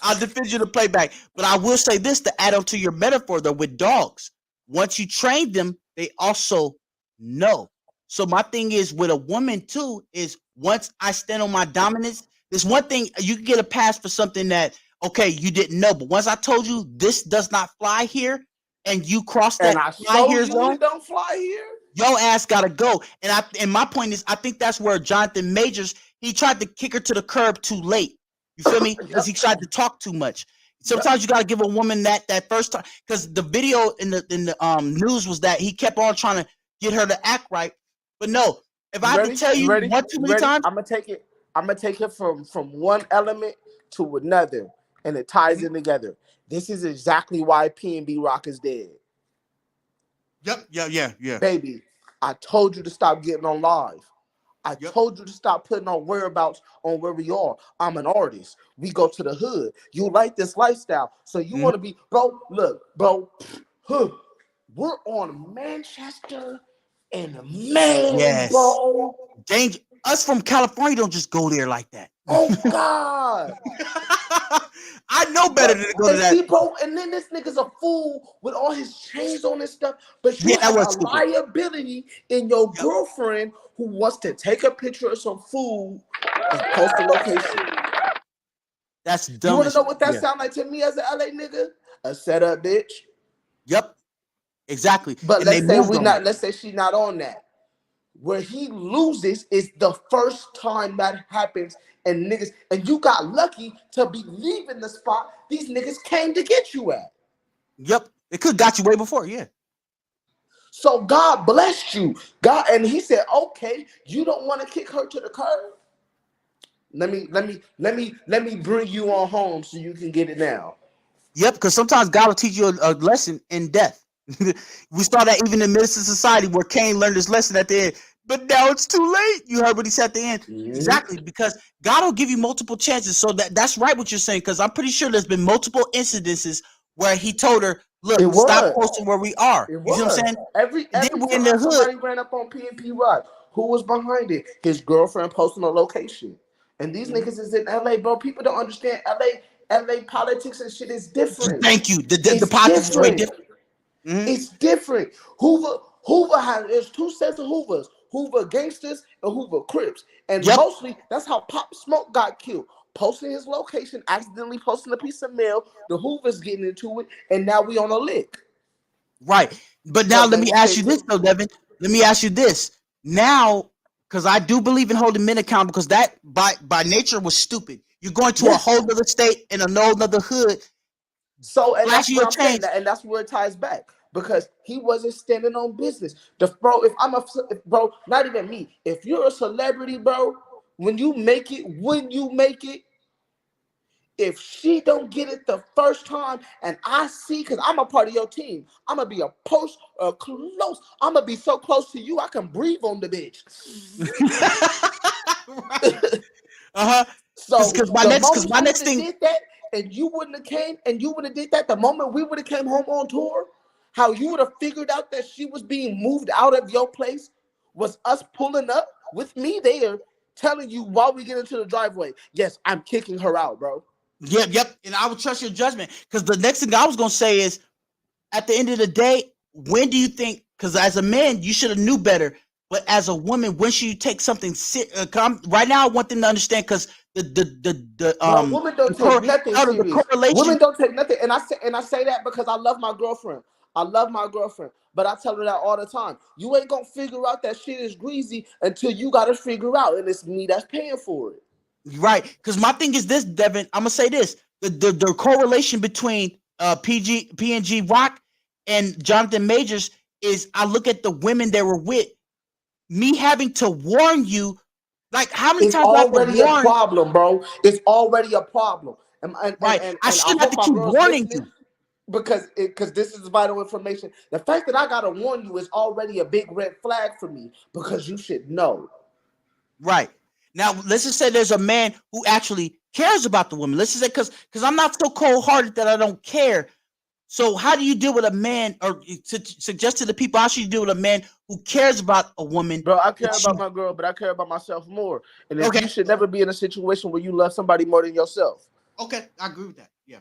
I'll defend you to playback. But I will say this to add on to your metaphor though. With dogs, once you train them, they also know. So my thing is with a woman too is once I stand on my dominance. There's one thing you can get a pass for something that okay you didn't know, but once I told you this does not fly here, and you cross that fly here zone, don't fly here. Your ass gotta go. And my point is, I think that's where Johnathan Majors he tried to kick her to the curb too late. You feel me? Because he tried to talk too much. Sometimes you gotta give a woman that first time. Because the video in the news was that he kept on trying to get her to act right. But no, if I have to tell you one too many times, I'm gonna take it from one element to another, and it ties in together. This is exactly why P&B Rock is dead. Yep. Baby, I told you to stop getting on live. I told you to stop putting on whereabouts on where we are. I'm an artist. We go to the hood. You like this lifestyle. So you want to be, bro, look, bro, we're on Manchester and Maine, bro. Danger. Us from California don't just go there like that. Oh, God. I know better than to go to that. See, bro, and then this nigga's a fool with all his chains on and stuff, but you have a liability in your girlfriend who wants to take a picture of some food and post a location. That's dumb. You want to know what that sound like to me as an LA nigga? A setup, bitch. Yep. Exactly. But let's say she's not on that. Where he loses is the first time that happens, and niggas, and you got lucky to be leaving the spot these niggas came to get you at. Yep. It could got you way before, yeah. So God blessed you. God, and he said, okay, you don't want to kick her to the curb. Let me bring you on home so you can get it now. Yep, because sometimes God will teach you a lesson in death. We saw that even in Minister Society where Cain learned his lesson at the end. But now it's too late. You heard what he said at the end. Exactly, because God will give you multiple chances. So that's right what you're saying, because I'm pretty sure there's been multiple incidences where he told her, look, stop posting where we are. You see what I'm saying? Every time in the hood, somebody ran up on P&P Rock. Who was behind it? His girlfriend posting a location. And these niggas is in LA, bro. People don't understand LA politics and shit is different. Thank you. The politics is way different. It's different. Hoover has, there's two sets of Hoovers. Hoover gangsters and Hoover Crips. And mostly that's how Pop Smoke got killed. Posting his location, accidentally posting a piece of mail. The Hoovers getting into it, and now we on a lick. Right. But now let me ask you this though, Devin. Let me ask you this. Now, because I do believe in holding men accountable, because that by nature was stupid. You're going to a whole other state in a whole other hood. So and that's what I'm saying, and that's where it ties back. Because he wasn't standing on business. Bro, not even me. If you're a celebrity, bro, when you make it, if she don't get it the first time, and I see, because I'm a part of your team, I'm gonna be close. I'm gonna be so close to you, I can breathe on the bitch. So because my next thing did that, and you wouldn't have came, and you would have did that the moment we would have came home on tour. How you would have figured out that she was being moved out of your place was us pulling up with me there, telling you while we get into the driveway, yes, I'm kicking her out, bro. Yep. And I will trust your judgment. Because the next thing I was gonna say is, at the end of the day, when do you think? Because as a man, you should have knew better. But as a woman, when should you take something? Right now, I want them to understand because Bro, women don't take nothing the serious. correlation. Women don't take nothing, and I say that because I love my girlfriend. I love my girlfriend, but I tell her that all the time. You ain't gonna figure out that shit is greasy until you gotta figure out, and it's me that's paying for it. Right, because my thing is this, Devin. I'm gonna say this: the correlation between PNG Rock and Johnathan Majors is, I look at the women they were with. Me having to warn you, like how many It's times do I have to already a warn? problem, bro. It's already a problem, and Right, I I shouldn't have hope to my keep girls warning listening you. because this is vital information. The fact that I gotta warn you is already a big red flag for me because you should know. Right. Now, let's just say there's a man who actually cares about the woman. Let's just say, because I'm not so cold-hearted that I don't care. So how do you deal with a man, or suggest to the people, how should you deal with a man who cares about a woman? Bro, I care about my girl, but I care about myself more. And if you should never be in a situation where you love somebody more than yourself. Okay, I agree with that. Yeah,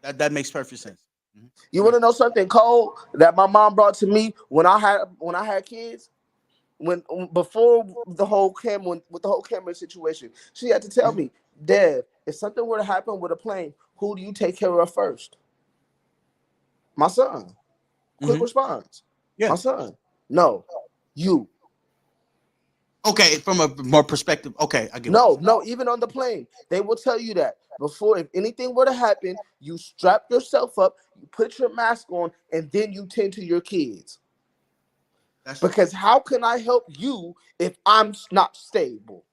that makes perfect sense. Mm-hmm. You want to know something, Cole, that my mom brought to me when I had kids? Before the whole camera situation, she had to tell me, Dad, if something were to happen with a plane, who do you take care of first? My son. Quick response. Yeah. My son. No, you. Okay, from a more perspective. Okay, I get. No, even on the plane, they will tell you that before, if anything were to happen, you strap yourself up, you put your mask on, and then you tend to your kids. Because how can I help you if I'm not stable?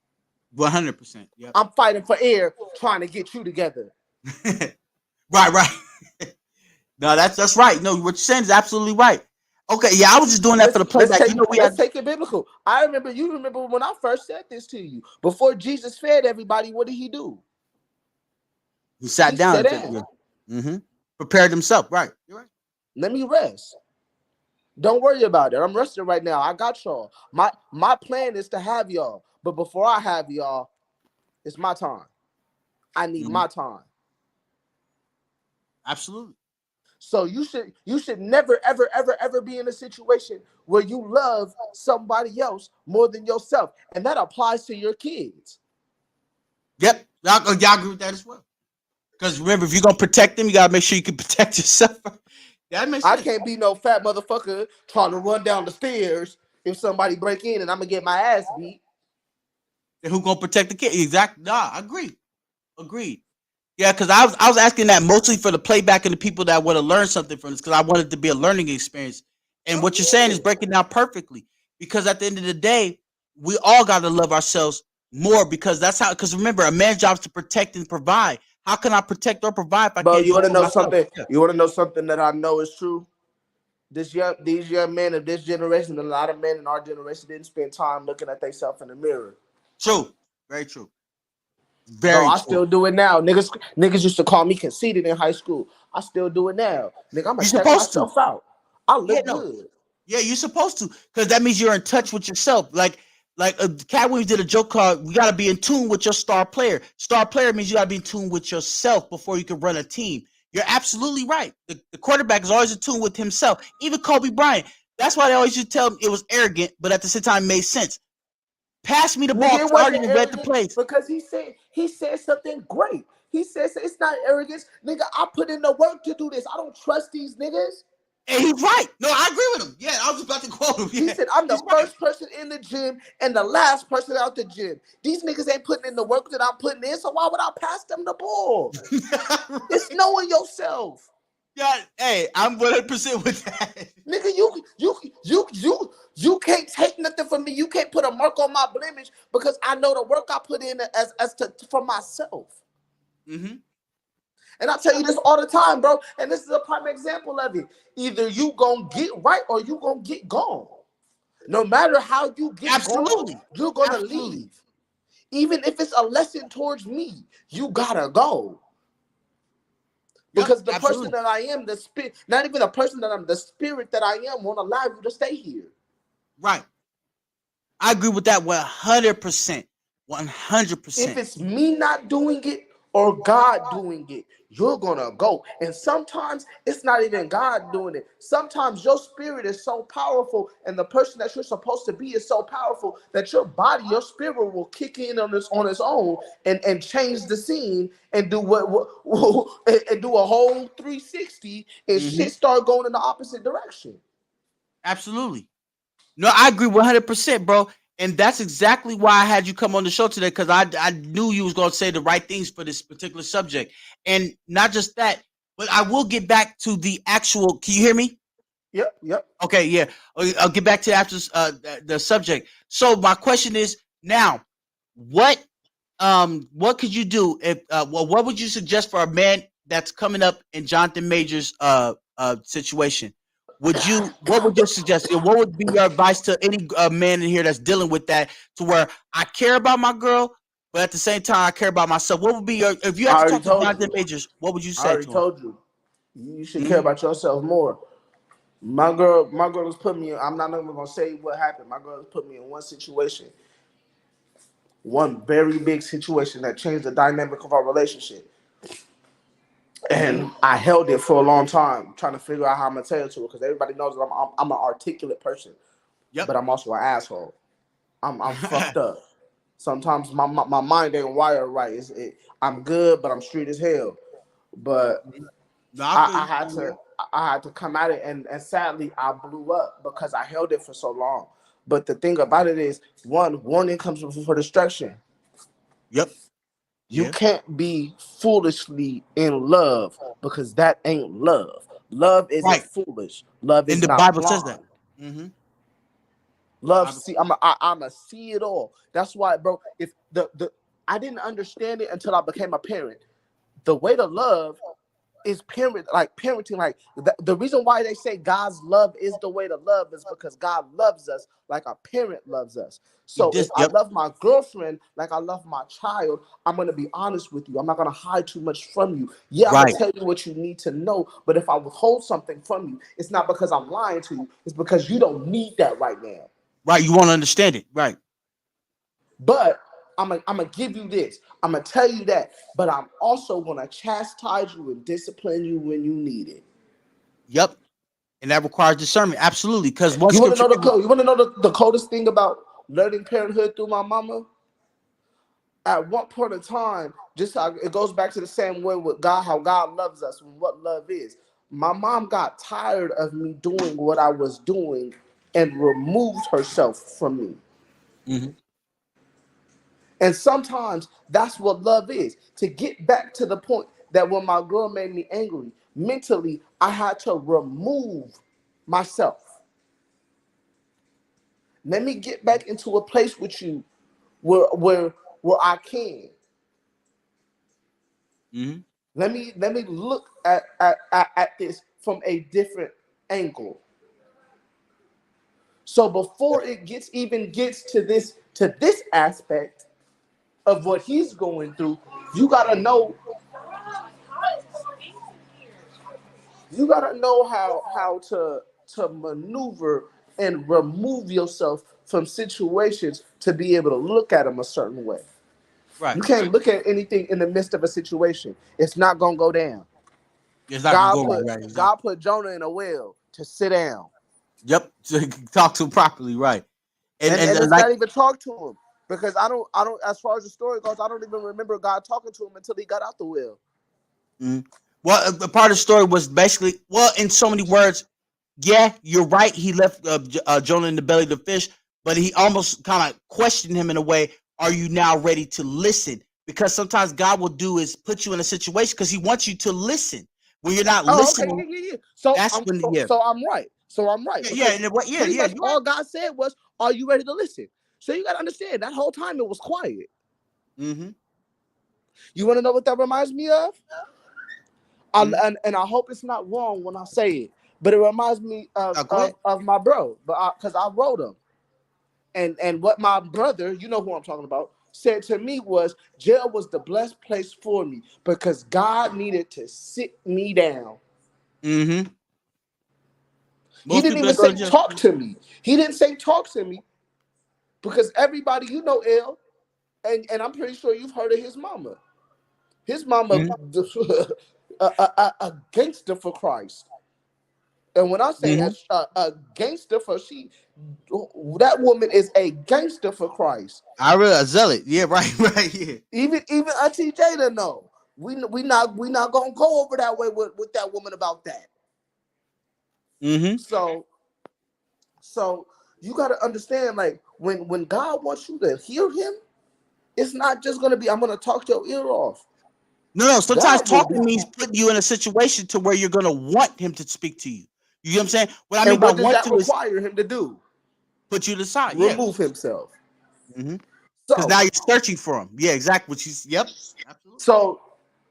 100%. Yeah. I'm fighting for air, trying to get you together. Right. No, that's right. No, what you're saying is absolutely right. Okay, yeah, I was just doing that for the playback. Let's take it biblical. You remember when I first said this to you. Before Jesus fed everybody, what did he do? He sat down. Prepared himself. Right. You're right. Let me rest. Don't worry about it. I'm resting right now. I got y'all. My plan is to have y'all. But before I have y'all, it's my time. I need my time. Absolutely. So you should never, ever be in a situation where you love somebody else more than yourself. And that applies to your kids. Yep. Y'all agree with that as well. Because remember, if you're going to protect them, you got to make sure you can protect yourself. That makes sense. I can't be no fat motherfucker trying to run down the stairs if somebody break in and I'm going to get my ass beat. Then who going to protect the kid? Exactly. Nah, agreed. Yeah, because I was asking that mostly for the playback and the people that want to learn something from this, because I wanted it to be a learning experience. And what you're saying is breaking down perfectly. Because at the end of the day, we all got to love ourselves more, because that's how. Because remember, a man's job is to protect and provide. How can I protect or provide if I can't? You want to know something? You want to know something that I know is true? These young men of this generation, a lot of men in our generation didn't spend time looking at themselves in the mirror. True, very true. I still do it now. Niggas used to call me conceited in high school. I still do it now. Nigga, I'm gonna check myself out. I look good. Yeah, you're supposed to, because that means you're in touch with yourself. Like Cat Williams did a joke called, "We gotta be in tune with your star player." Star player means you gotta be in tune with yourself before you can run a team. You're absolutely right. The quarterback is always in tune with himself. Even Kobe Bryant. That's why they always used to tell him it was arrogant, but at the same time it made sense. Pass me the ball. Nigga, it wasn't read the place because he said something great. He says it's not arrogance, nigga. I put in the work to do this. I don't trust these niggas. And he's right. No, I agree with him. Yeah, I was about to quote him. Yeah. He said, I'm the first person in the gym and the last person out the gym. These niggas ain't putting in the work that I'm putting in, so why would I pass them the ball? Right. It's knowing yourself. Yeah, hey, I'm 100% with that. Nigga, you can't take nothing from me. You can't put a mark on my blemish because I know the work I put in for myself. Mm-hmm. And I tell you this all the time, bro. And this is a prime example of it. Either you gonna get right or you gonna get gone. No matter how you get gone, you're gonna leave. Even if it's a lesson towards me, you gotta go. Because the person that I am, the spirit, not even a person that I'm, the spirit that I am won't allow you to stay here. Right. I agree with that 100%. 100%. If it's me not doing it or God doing it, you're gonna go. And sometimes it's not even God doing it. Sometimes your spirit is so powerful, and the person that you're supposed to be is so powerful that your body, your spirit will kick in on its own and change the scene and do and do a whole 360 and shit start going in the opposite direction. Absolutely. No, I agree 100%, bro. And that's exactly why I had you come on the show today, because I knew you was going to say the right things for this particular subject. And not just that, but I will get back to the actual. Can you hear me? Yep. Okay, yeah. I'll get back to after the subject. So my question is now, what could you do if what would you suggest for a man that's coming up in Johnathan Majors situation? What would your suggestion? What would be your advice to any man in here that's dealing with that, to where I care about my girl, but at the same time I care about myself? What would be your, if you I had to already talk to told Johnathan you. Majors, what would you I say already to him? told you. You should care about yourself more. My girl has put me in, I'm not even gonna say what happened. My girl has put me in one situation, one very big situation that changed the dynamic of our relationship. And I held it for a long time, trying to figure out how I'm gonna tell it to her, because everybody knows that I'm an articulate person, but I'm also an asshole. I'm fucked up. Sometimes my mind ain't wired right. I'm good, but I'm street as hell. But No, I had to come at it, and sadly I blew up because I held it for so long. But the thing about it is, warning comes before destruction. Yep. You can't be foolishly in love, because that ain't love. Love isn't Right. foolish. Love And is the not Bible says that. blind. Love, see, I'm a see it all. That's why, bro. If the I didn't understand it until I became a parent. The way to love is parenting. Like the reason why they say God's love is the way to love is because God loves us like a parent loves us. So if I love my girlfriend like I love my child, I'm gonna be honest with you. I'm not gonna hide too much from you. Yeah, I'm gonna tell you what you need to know. But if I withhold something from you, it's not because I'm lying to you. It's because you don't need that right now. Right. You want to understand it. Right. But I'm gonna give you this. I'm gonna tell you that. But I'm also gonna chastise you and discipline you when you need it. Yep. And that requires discernment. Absolutely. Because one You want to scripture. know you want to know the coldest thing about learning parenthood through my mama? At one point in time, just how it goes back to the same way with God, how God loves us and what love is. My mom got tired of me doing what I was doing and removed herself from me. And sometimes that's what love is. To get back to the point that when my girl made me angry, mentally, I had to remove myself. Let me get back into a place with you where I can. Let me look at this from a different angle. So before it gets to this aspect of what he's going through, you gotta know how to maneuver and remove yourself from situations to be able to look at them a certain way. Right. You can't look at anything in the midst of a situation. It's not gonna go down. It's not gonna go right. Exactly. God put Jonah in a well to sit down. Yep. To talk to him properly, right. And it's like, not even talk to him. Because I don't as far as the story goes, I don't even remember God talking to him until he got out the well. Well, a part of the story was basically, well, in so many words, yeah, you're right. He left Jonah in the belly of the fish, but he almost kind of questioned him in a way. Are you now ready to listen? Because sometimes God will do is put you in a situation because he wants you to listen. When you're not listening, okay, yeah. So I'm right. Pretty much all God said was, "Are you ready to listen?" So you got to understand that whole time it was quiet. You want to know what that reminds me of? And I hope it's not wrong when I say it, but it reminds me of my bro, because I wrote him. And what my brother, you know who I'm talking about, said to me was, jail was the blessed place for me because God needed to sit me down. He didn't even say talk to me. He didn't say talk to me because everybody, you know, L, and I'm pretty sure you've heard of his mama. His mama, a gangster for Christ. And when I say that, a gangster for that woman is a gangster for Christ. I really zealot. Yeah, right, yeah. Even Auntie Jada know. We not gonna go over that way with that woman about that. So you got to understand, like when God wants you to hear Him, it's not just gonna be I'm gonna talk your ear off. No. Sometimes talking means putting you in a situation to where you're gonna want Him to speak to you. You know what I'm saying? What I mean by what does want that to require Him to do? Put you to the side. Remove Himself. Because now you're searching for Him. Yeah, exactly. Yep. Absolutely.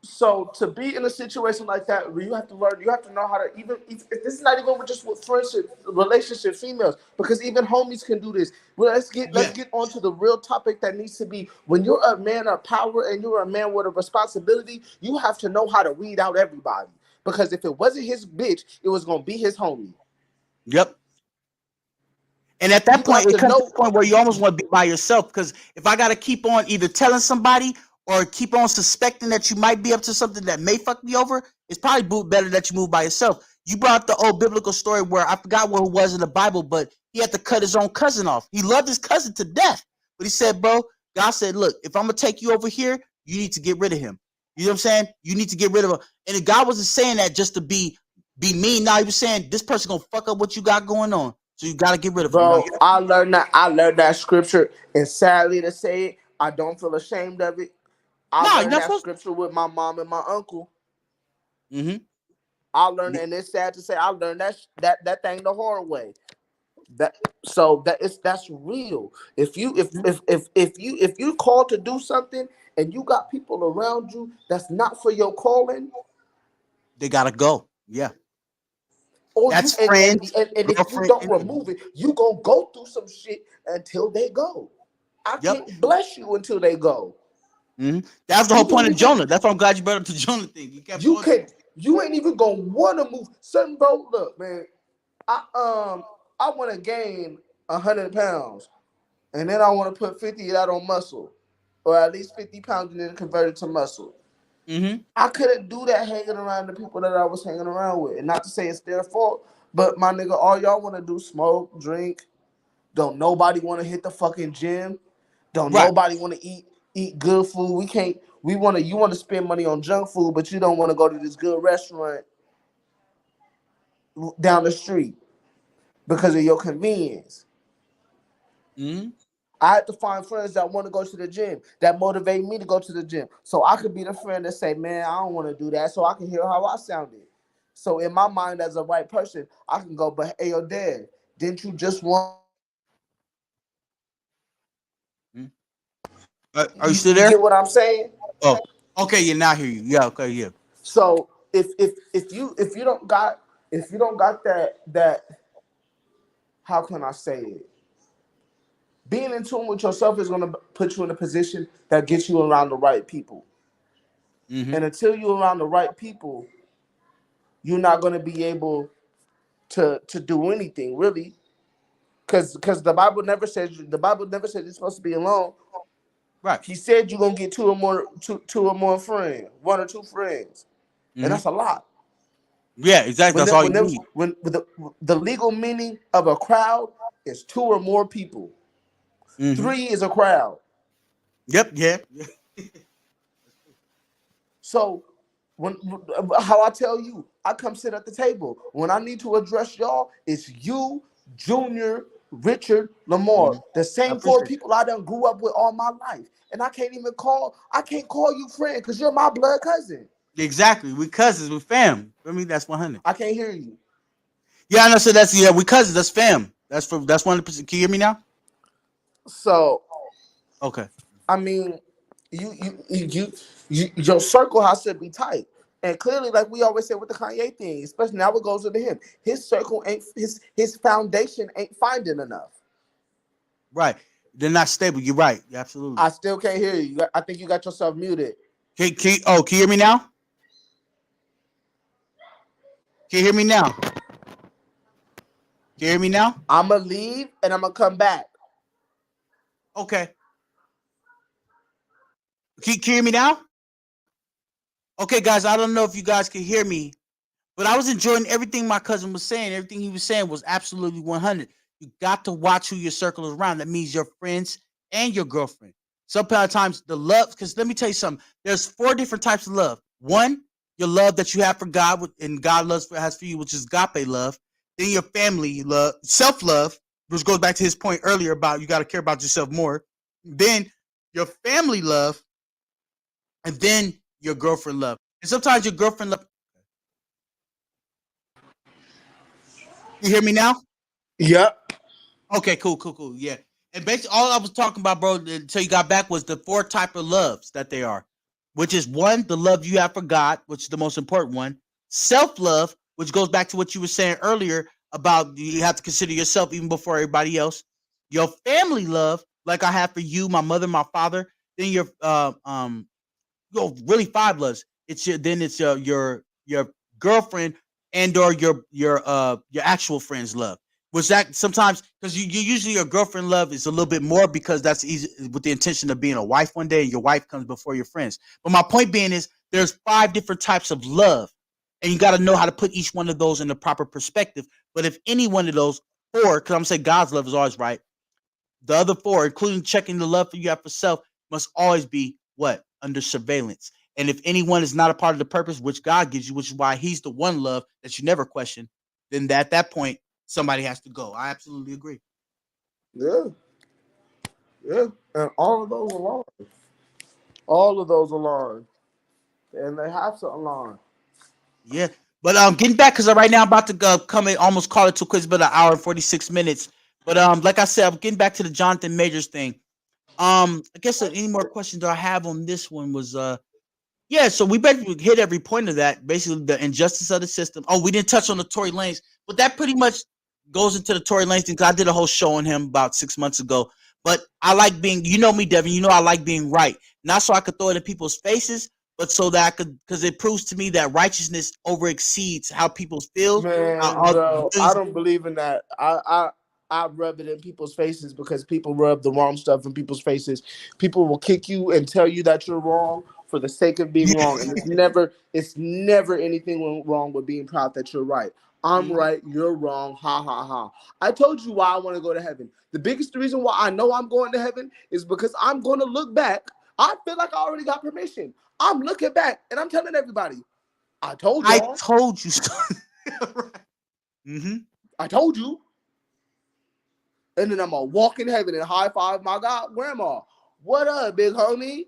So to be in a situation like that where you have to learn, you have to know how to even if this is not even just with friendship, relationship, females, because even homies can do this. Well, let's get onto the real topic that needs to be when you're a man of power and you're a man with a responsibility, you have to know how to weed out everybody. Because if it wasn't his bitch, it was gonna be his homie. Yep. And at that point, it comes to the point where you almost want to be by yourself. Because if I got to keep on either telling somebody or keep on suspecting that you might be up to something that may fuck me over, it's probably better that you move by yourself. You brought up the old biblical story where I forgot what it was in the Bible, but he had to cut his own cousin off. He loved his cousin to death. But he said, bro, God said, look, if I'm going to take you over here, you need to get rid of him. You know what I'm saying? You need to get rid of him. And God wasn't saying that just to be mean. Now he was saying this person going to fuck up what you got going on. So you got to get rid of him. Bro, I learned that scripture, and sadly to say it, I don't feel ashamed of it. I learned that scripture with my mom and my uncle. I learned, and it's sad to say, I learned that thing the hard way. That's real. If you called to do something and you got people around you that's not for your calling, they gotta go. Yeah. Or that's friends. And if you don't remove it, you gonna go through some shit until they go. I can't bless you until they go. That's the whole point of Jonah. That's why I'm glad you brought up the Jonah thing. You ain't even gonna want to move. Son, bro, look, man. I want to gain 100 pounds, and then I want to put 50 of that on muscle, or at least 50 pounds and then convert it to muscle. I couldn't do that hanging around the people that I was hanging around with. And not to say it's their fault, but my nigga, all y'all want to do smoke, drink. Don't nobody want to hit the fucking gym. Don't nobody want to eat good food. You want to spend money on junk food, but you don't want to go to this good restaurant down the street because of your convenience. I had to find friends that want to go to the gym, that motivate me to go to the gym. So I could be the friend that say, man, I don't want to do that, so I can hear how I sounded. So in my mind as a right person, I can go, but hey, yo, Dad, didn't you just want... Are you still there? You get what I'm saying? Oh, okay, yeah, now I hear you. Yeah, okay, yeah. So if you don't got that, how can I say it? Being in tune with yourself is going to put you in a position that gets you around the right people. And until you're around the right people, you're not going to be able to do anything, really. Because the Bible never says you're supposed to be alone. Right. He said you're going to get two or more friends, one or two friends. And that's a lot. Yeah, exactly. That's all you need. When the legal meaning of a crowd is two or more people. 3 is a crowd. Yep. Yeah. So how I tell you, I come sit at the table. When I need to address y'all, it's you, Junior, Richard, Lamar. The same 4 people I done grew up with all my life. And I can't call you friend because you're my blood cousin. Exactly. We cousins, we fam. For me, that's 100. I can't hear you. Yeah, I know. So we cousins, that's fam. That's 100%. Can you hear me now? So okay. I mean, your circle has to be tight. And clearly, like we always say with the Kanye thing, especially now it goes into him, his circle ain't his foundation ain't finding enough. Right. They're not stable. You're right. Absolutely. I still can't hear you. I think you got yourself muted. Can you hear me now? Can you hear me now? Can you hear me now? I'm going to leave and I'm going to come back. Okay. Can you hear me now? Okay, guys, I don't know if you guys can hear me, but I was enjoying everything my cousin was saying. Everything he was saying was absolutely 100. You got to watch who your circle is around. That means your friends and your girlfriend. Sometimes the love, because let me tell you something. There's 4 different types of love. One, your love that you have for God and God has for you, which is agape love. Then your family love, self-love, which goes back to his point earlier about you got to care about yourself more. Then your family love, and then your girlfriend love. And sometimes your girlfriend love. You hear me now? Yep. Okay, cool. Yeah. And basically all I was talking about, bro, until you got back was the 4 type of loves that they are, which is 1, the love you have for God, which is the most important one. Self-love, which goes back to what you were saying earlier about you have to consider yourself even before everybody else. Your family love, like I have for you, my mother, my father. Then your really 5 loves. It's your girlfriend and or your actual friend's love. Was that sometimes because you usually your girlfriend love is a little bit more because that's easy with the intention of being a wife one day and your wife comes before your friends. But my point being is there's 5 different types of love, and you got to know how to put each one of those in the proper perspective. But if any one of those 4, because I'm saying God's love is always right, the other 4, including checking the love for you have for self, must always be what? Under surveillance. And if anyone is not a part of the purpose which God gives you, which is why he's the one love that you never question, then at that point, somebody has to go. I absolutely agree. Yeah. Yeah. And all of those align. All of those align. And they have to align. Yeah. But getting back, because right now I'm about to come in, almost call it too quick, but an hour and 46 minutes. But like I said, I'm getting back to the Johnathan Majors thing. I guess any more questions I have on this one was yeah, so we basically hit every point of that. Basically, the injustice of the system. Oh, we didn't touch on the Tory Lanez, but that pretty much goes into the Tory Lanez thing. Cause I did a whole show on him about 6 months ago. But I like being, you know me, Devin. You know I like being right, not so I could throw it in people's faces, but so that I could, because it proves to me that righteousness over exceeds how people feel. Man, bro, I don't believe in that. I rub it in people's faces because people rub the wrong stuff in people's faces. People will kick you and tell you that you're wrong for the sake of being wrong, and it's never anything wrong with being proud that you're right. I'm right, you're wrong. Ha ha ha. I told you why I want to go to heaven. The biggest reason why I know I'm going to heaven is because I'm going to look back. I feel like I already got permission. I'm looking back and I'm telling everybody, I told y'all. I told you so. Right. I told you. And then I'm gonna walk in heaven and high five my God, grandma. What up, big homie?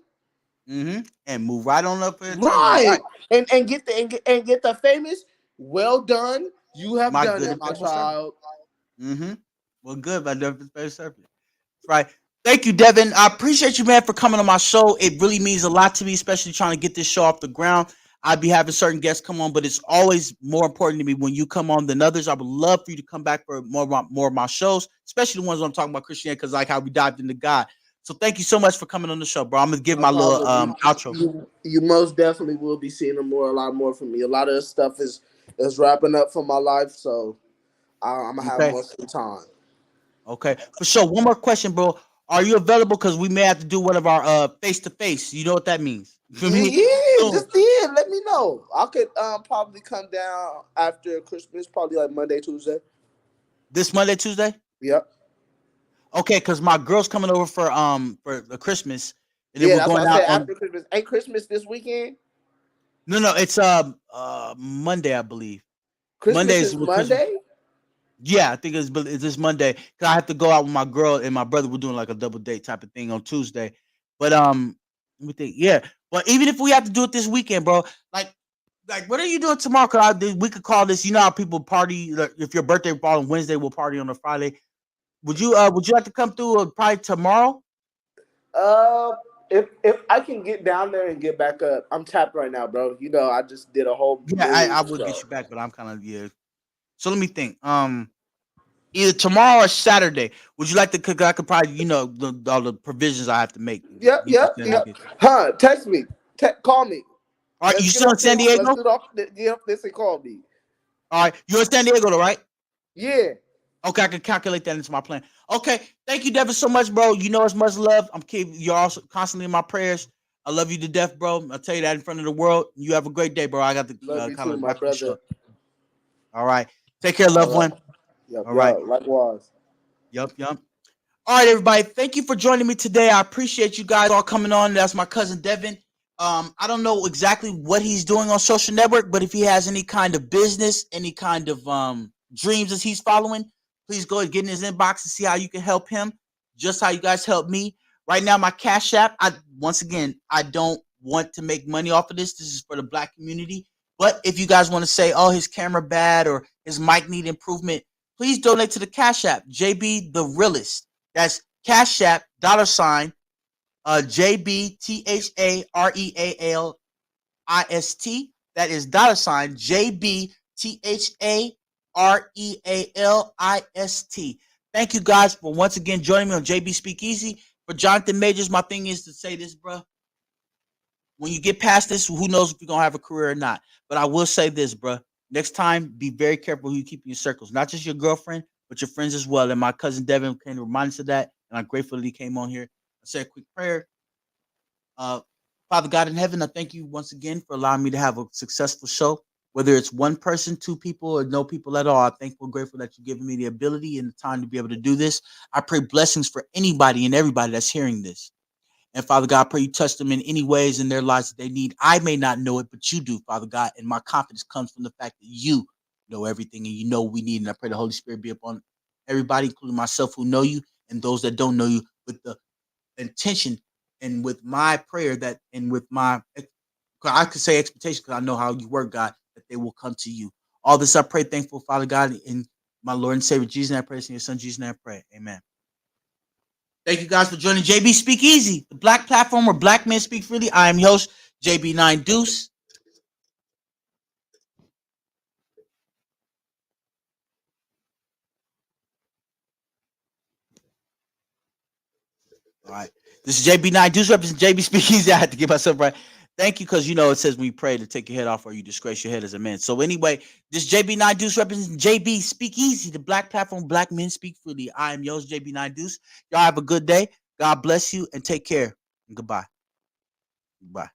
And move right on up in right. And get the famous. Well done. You have my done good it, my child. Well, good, my Devin Space Serpent. Right. Thank you, Devin. I appreciate you, man, for coming on my show. It really means a lot to me, especially trying to get this show off the ground. I'd be having certain guests come on, but it's always more important to me when you come on than others. I would love for you to come back for more of my shows, especially the ones where I'm talking about Christianity, because like how we dived into God. So thank you so much for coming on the show, bro. I'm gonna give my little outro. You most definitely will be seeing a lot more from me. A lot of this stuff is wrapping up for my life, so I'm gonna have more free time. Okay, for sure. One more question, bro. Are you available? Because we may have to do one of our face to face. You know what that means? Just let me know. I could probably come down after Christmas, probably like Monday, Tuesday. This Monday, Tuesday? Yep. Okay, because my girl's coming over for the Christmas, and then yeah, we're that's going what I out said on after Christmas. Ain't Christmas this weekend? No, it's Monday, I believe. Christmas is Monday? Christmas. Yeah, I think it's this Monday. Cause I have to go out with my girl and my brother. We're doing like a double date type of thing on Tuesday. But let me think. Yeah, but even if we have to do it this weekend, bro, like what are you doing tomorrow? Cause we could call this. You know how people party. Like, if your birthday fall on Wednesday, we'll party on a Friday. Would you like to come through probably tomorrow? If I can get down there and get back up, I'm tapped right now, bro. You know, I just did a whole Yeah, I would get you back, but I'm kind of So let me think. Either tomorrow or Saturday. Would you like to cook? I could probably, all the provisions I have to make. Yep. Huh? Text me. Call me. All right, you still in San Diego? Let's get off this and call me. All right, you're in San Diego, though, right? Yeah. Okay, I can calculate that into my plan. Okay, thank you, Devin, so much, bro. You know, as much love. You're also constantly in my prayers. I love you to death, bro. I'll tell you that in front of the world. You have a great day, bro. I got to Love you kind too, of my wrap the show. brother. All right. Take care, All loved right. one. Yep. All right. Likewise. Yup. All right, everybody. Thank you for joining me today. I appreciate you guys all coming on. That's my cousin Devin. I don't know exactly what he's doing on social network, but if he has any kind of business, any kind of dreams that he's following, please go and get in his inbox and see how you can help him, just how you guys help me. Right now, my Cash App, I don't want to make money off of this. This is for the Black community. But if you guys want to say, oh, his camera bad or his mic need improvement, please donate to the Cash App, JB the Realist. That's Cash App, $, JBTHAREALIST. That is $, JBTHAREALIST. Thank you guys for once again joining me on JB Speakeasy. For Johnathan Majors, my thing is to say this, bro. When you get past this, who knows if you're going to have a career or not. But I will say this, bro. Next time, be very careful who you keep in your circles. Not just your girlfriend, but your friends as well. And my cousin Devin came to remind us of that. And I'm grateful that he came on here. I said a quick prayer. Father God in heaven, I thank you once again for allowing me to have a successful show. Whether it's one person, two people, or no people at all, I'm thankful and grateful that you've given me the ability and the time to be able to do this. I pray blessings for anybody and everybody that's hearing this. And Father God, I pray you touch them in any ways in their lives that they need. I may not know it, but you do, Father God. And my confidence comes from the fact that you know everything and you know what we need. And I pray the Holy Spirit be upon everybody, including myself, who know you and those that don't know you, with the intention and with my prayer that, and with my, I could say expectation because I know how you work, God, that they will come to you. All this I pray, thankful, Father God, in my Lord and Savior Jesus, and I pray, in your Son Jesus, and I pray. Amen. Thank you guys for joining JB Speakeasy, the Black platform where Black men speak freely. I am your host, JB9 Deuce. All right. This is JB9 Deuce representing JB Speakeasy. I had to get myself right. Thank you, because it says when you pray to take your head off or you disgrace your head as a man. So anyway, this JB9 Deuce representing JB Speakeasy, the Black platform, Black men speak freely. I am yours, JB9 Deuce. Y'all have a good day. God bless you and take care. And goodbye. Bye.